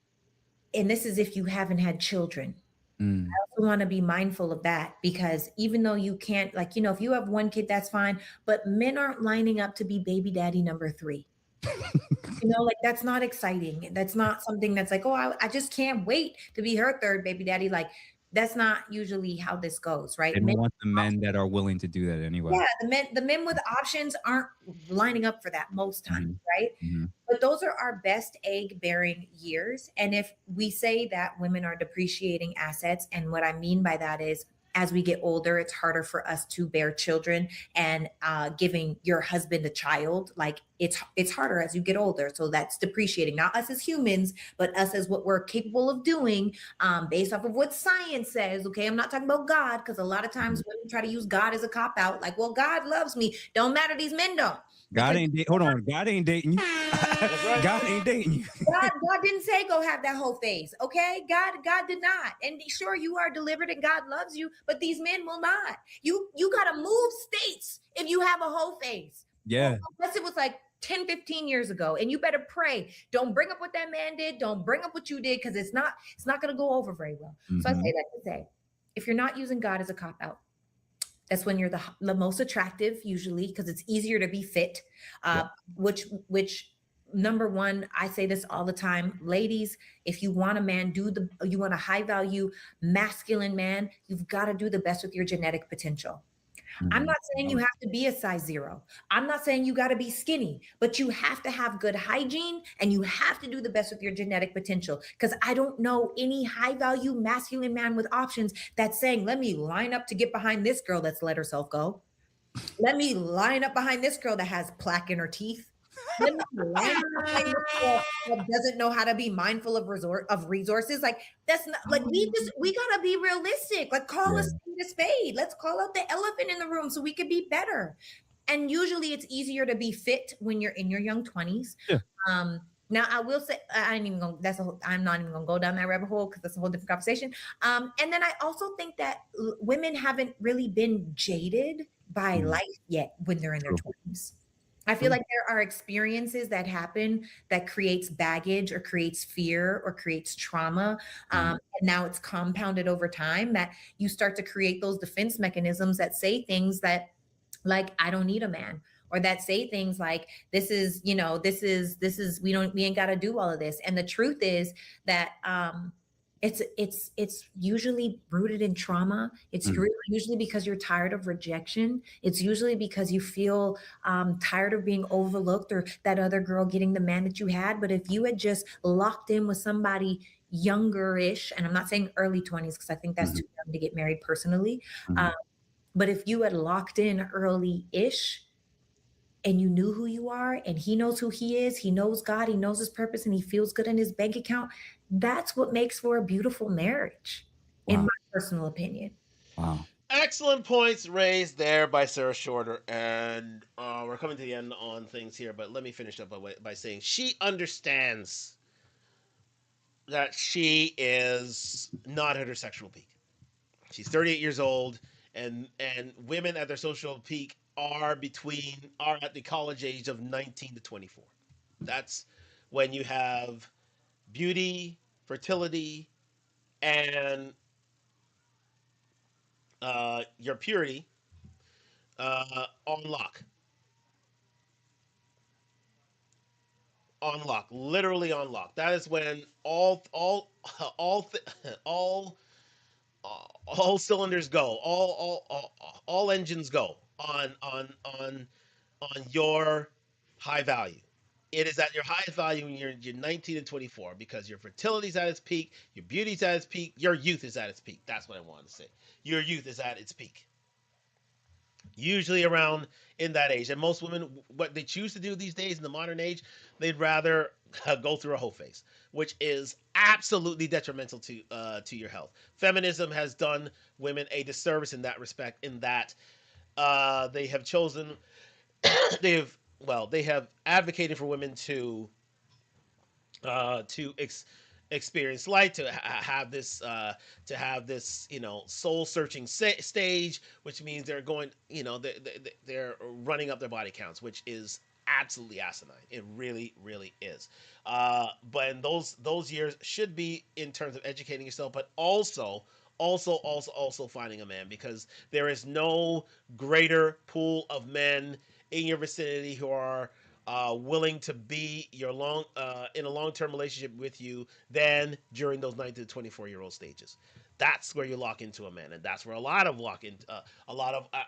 and this is if you haven't had children. I also want to be mindful of that because even though you can't, if you have one kid, that's fine. But men aren't lining up to be baby daddy number 3. That's not exciting. That's not something that's like, oh, I just can't wait to be her third baby daddy. Like, that's not usually how this goes, right? They want the men that are willing to do that anyway. Yeah, the men with options aren't lining up for that most times, right? Mm-hmm. But those are our best egg-bearing years. And if we say that women are depreciating assets, and what I mean by that is as we get older, it's harder for us to bear children, and giving your husband a child, like it's harder as you get older. So that's depreciating, not us as humans, but us as what we're capable of doing based off of what science says. Okay, I'm not talking about God, because a lot of times women try to use God as a cop-out, like, well, God loves me. Don't matter, these men don't. God ain't hold on. God ain't dating you. God ain't dating you. God didn't say go have that whole phase. Okay. God did not. And sure, you are delivered and God loves you, but these men will not. You gotta move states if you have a whole phase. Yeah. Unless it was like 10, 15 years ago. And you better pray. Don't bring up what that man did. Don't bring up what you did, because it's not going to go over very well. So I say that to say, if you're not using God as a cop out, that's when you're the most attractive, usually, because it's easier to be fit. Which number one, I say this all the time, ladies, if you want a man, you want a high value masculine man, you've got to do the best with your genetic potential. I'm not saying you have to be a size 0. I'm not saying you got to be skinny, but you have to have good hygiene and you have to do the best with your genetic potential. Because I don't know any high value masculine man with options that's saying, let me line up to get behind this girl that's let herself go. Let me line up behind this girl that has plaque in her teeth. Let me line up behind this girl that doesn't know how to be mindful of resources. Like, that's not like, we gotta be realistic. Like, call a spade a spade. Let's call out the elephant in the room so we could be better. And usually it's easier to be fit when you're in your young 20s. Yeah. Now I will say I'm not even gonna go down that rabbit hole because that's a whole different conversation. And then I also think that women haven't really been jaded by life yet when they're in their 20s. I feel like there are experiences that happen that creates baggage or creates fear or creates trauma. And now it's compounded over time that you start to create those defense mechanisms that say things that, like, I don't need a man, or that say things like, this is, we ain't got to do all of this. And the truth is that, it's usually rooted in trauma. It's usually because you're tired of rejection. It's usually because you feel tired of being overlooked, or that other girl getting the man that you had. But if you had just locked in with somebody younger-ish, and I'm not saying early 20s because I think that's too young to get married personally. But if you had locked in early-ish, and you knew who you are, and he knows who he is, he knows God, he knows his purpose, and he feels good in his bank account, that's what makes for a beautiful marriage, in my personal opinion. Wow. Excellent points raised there by Sarah Shorter. And we're coming to the end on things here, but let me finish up by saying she understands that she is not at her sexual peak. She's 38 years old, and women at their social peak are at the college age of 19 to 24. That's when you have beauty, fertility, and your purity on lock. On lock, literally on lock. That is when all all all cylinders go, all engines go on your high value. It is at your highest value when you're 19 and 24, because your fertility's at its peak, your beauty's at its peak, your youth is at its peak. That's what I wanted to say. Your youth is at its peak. Usually around in that age. And most women, what they choose to do these days in the modern age, they'd rather go through a whole phase, which is absolutely detrimental to your health. Feminism has done women a disservice in that respect, in that they have chosen they have advocated for women to experience light, to have this soul searching stage, which means they're going, they're running up their body counts, which is absolutely asinine. It really, really is. But in those years should be in terms of educating yourself, but also finding a man, because there is no greater pool of men in your vicinity who are willing to be in a long-term relationship with you than during those 19 to 24-year-old stages. That's where you lock into a man, and that's where a lot of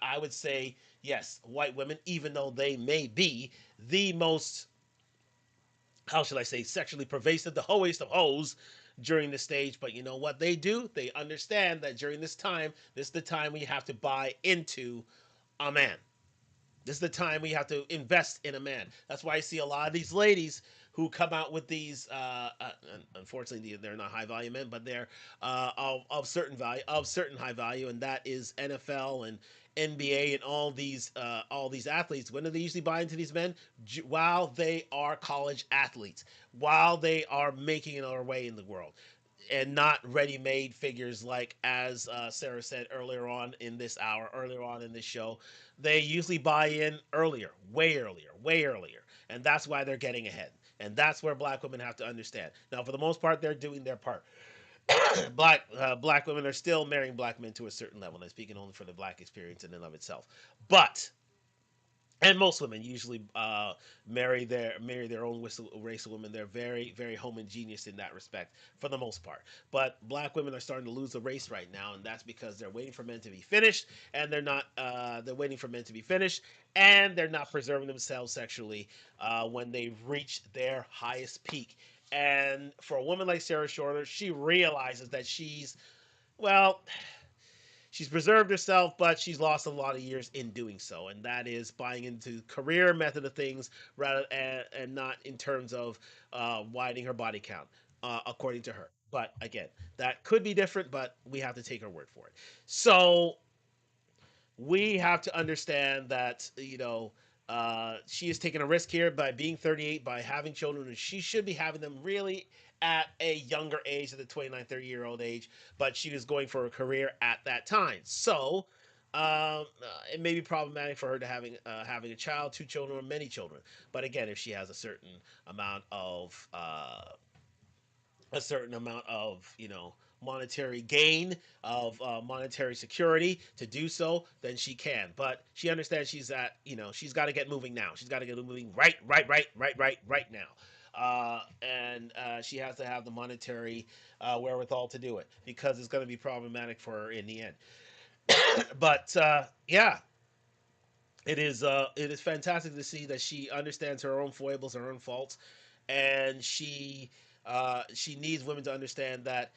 I would say, yes, white women, even though they may be the most, how should I say, sexually pervasive, the hoest of hoes during this stage. But you know what they do? They understand that during this is the time we have to buy into a man. This is the time we have to invest in a man. That's why I see a lot of these ladies who come out with these. Unfortunately, they're not high value men, but they're of certain value, of certain high value, and that is NFL and NBA and all these athletes. When do they usually buy into these men? While they are college athletes, while they are making their way in the world, and not ready-made figures, like, as Sarah said earlier on in this hour, earlier on in this show. They usually buy in earlier, way earlier, way earlier. and that's why they're getting ahead. And that's where black women have to understand. Now, for the most part, they're doing their part. Black women are still marrying black men to a certain level. And I'm speaking only for the black experience in and of itself. But and most women usually marry their own race of women. They're very homogeneous in that respect for the most part. But black women are starting to lose the race right now, and that's because they're waiting for men to be finished, and they're not. They're waiting for men to be finished, and they're not preserving themselves sexually when they reach their highest peak. And for a woman like Sarah Shorter, she realizes that well, she's preserved herself, but she's lost a lot of years in doing so, and that is buying into career method of things rather and not in terms of widening her body count, according to her. But again, that could be different, but we have to take her word for it. So we have to understand that she is taking a risk here by being 38, by having children, and she should be having them really at a younger age, at the 29, 30-year-old age, but she was going for a career at that time. So it may be problematic for her to having a child, two children, or many children. But again, if she has amount of a certain amount of monetary gain, of monetary security to do so, then she can. But she understands she's got to get moving now. She's got to get moving right now. And she has to have the monetary wherewithal to do it, because it's going to be problematic for her in the end. But yeah, it is fantastic to see that she understands her own foibles, her own faults, and she needs women to understand that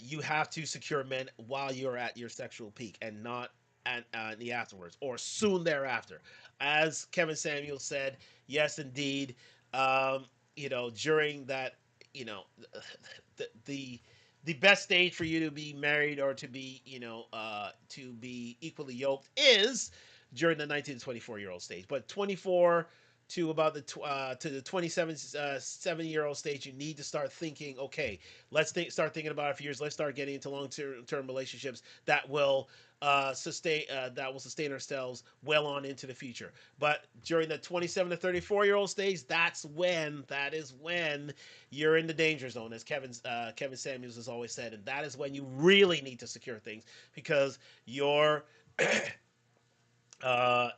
you have to secure men while you're at your sexual peak, and not in the afterwards or soon thereafter. As Kevin Samuels said, yes, indeed. Um, during that, you know, the, the the best stage for you to be married, or to be equally yoked, is during the 19 to 24-year-old stage. But 24 to about the 27 7-year-old stage, you need to start thinking, okay, start thinking about it for years. Let's start getting into long-term relationships that will sustain ourselves well on into the future. But during the 27 to 34-year-old stage, that is when you're in the danger zone, as Kevin Samuels has always said, and that is when you really need to secure things, because you're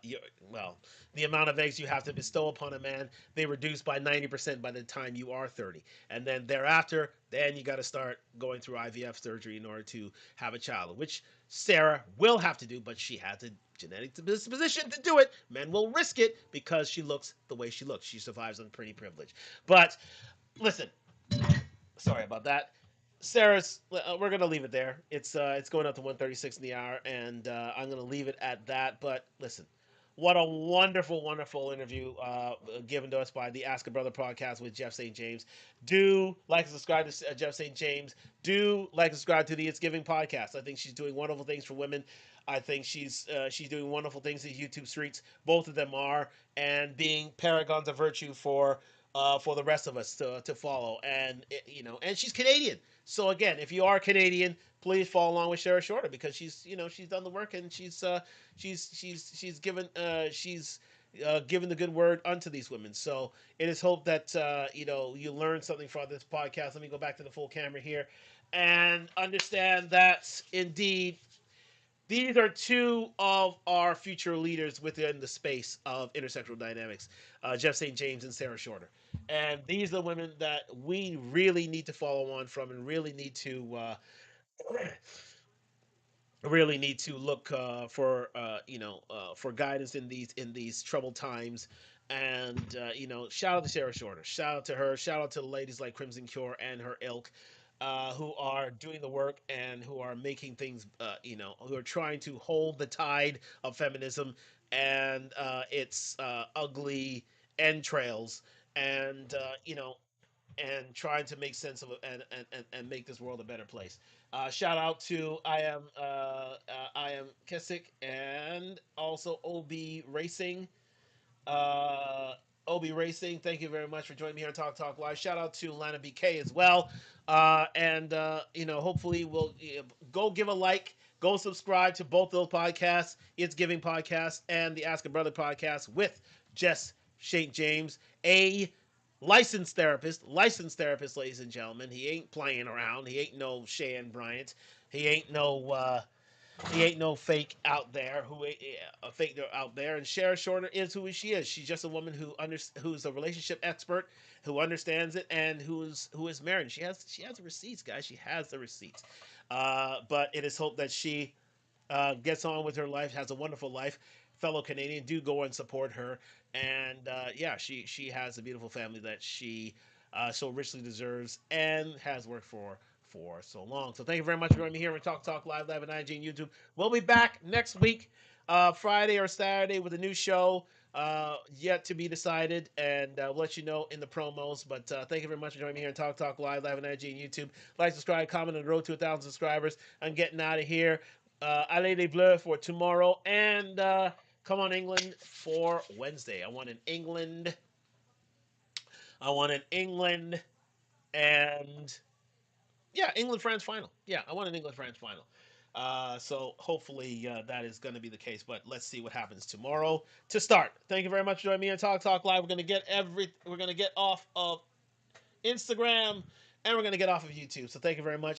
you well, the amount of eggs you have to bestow upon a man, they reduce by 90% by the time you are 30. And then thereafter, then you got to start going through IVF surgery in order to have a child, which Sarah will have to do, but she has the genetic disposition to do it. Men will risk it because she looks the way she looks. She survives on pretty privilege. But listen, sorry about that. Sarah's. We're gonna leave it there. It's going up to 1:36 in the hour, and I'm gonna leave it at that. But listen, what a wonderful, wonderful interview given to us by the Ask a Brother podcast with Jeff St. James. Do like and subscribe to Jeff St. James. Do like and subscribe to the It's Giving podcast. I think she's doing wonderful things for women. I think she's doing wonderful things in YouTube streets. Both of them are, and being paragons of virtue for the rest of us to follow. And and she's Canadian. So again, if you are Canadian, please follow along with Shara Shorter, because she's done the work, and she's given the good word unto these women. So it is hoped that you learn something from this podcast. Let me go back to the full camera here and understand that indeed these are two of our future leaders within the space of intersectional dynamics, Jeff St. James and Sarah Shorter. And these are the women that we really need to follow on from, and really need to look for guidance in these troubled times. And shout out to Sarah Shorter, shout out to her, shout out to the ladies like Crimson Cure and her ilk, who are doing the work, and who are making things, who are trying to hold the tide of feminism and its ugly entrails, and trying to make sense of it, and make this world a better place. Shout out to I am Kissick, and also OB Racing. Uh, OB Racing, thank you very much for joining me here on Talk Live. Shout out to Lana BK as well. And hopefully we'll go give a like, go subscribe to both those podcasts, It's Giving podcast and the Ask a Brother podcast with Jess St. James, a licensed therapist, ladies and gentlemen. He ain't playing around. He ain't no Shan Bryant. He ain't no fake out there a fake out there. And Shara Shorter is who she is. She's just a woman who's a relationship expert, who understands it, and who is married. She has the receipts, guys. She has the receipts. But it is hoped that she gets on with her life, has a wonderful life. Fellow Canadian, do go and support her. And yeah, she has a beautiful family that she so richly deserves and has worked for so long. So thank you very much for joining me here on Talk Live at IG and YouTube. We'll be back next week, Friday or Saturday, with a new show. Yet to be decided, and we'll let you know in the promos. But thank you very much for joining me here on Talk Live at IG and YouTube. Like, subscribe, comment on the road to 1,000 subscribers. I'm getting out of here. Allez les Bleus for tomorrow, and come on England for Wednesday. I want an England, and yeah, England France final. Yeah, I want an England France final. So hopefully that is going to be the case. But let's see what happens tomorrow to start. Thank you very much for joining me on Talk Live. We're gonna get off of Instagram, and we're gonna get off of YouTube. So thank you very much.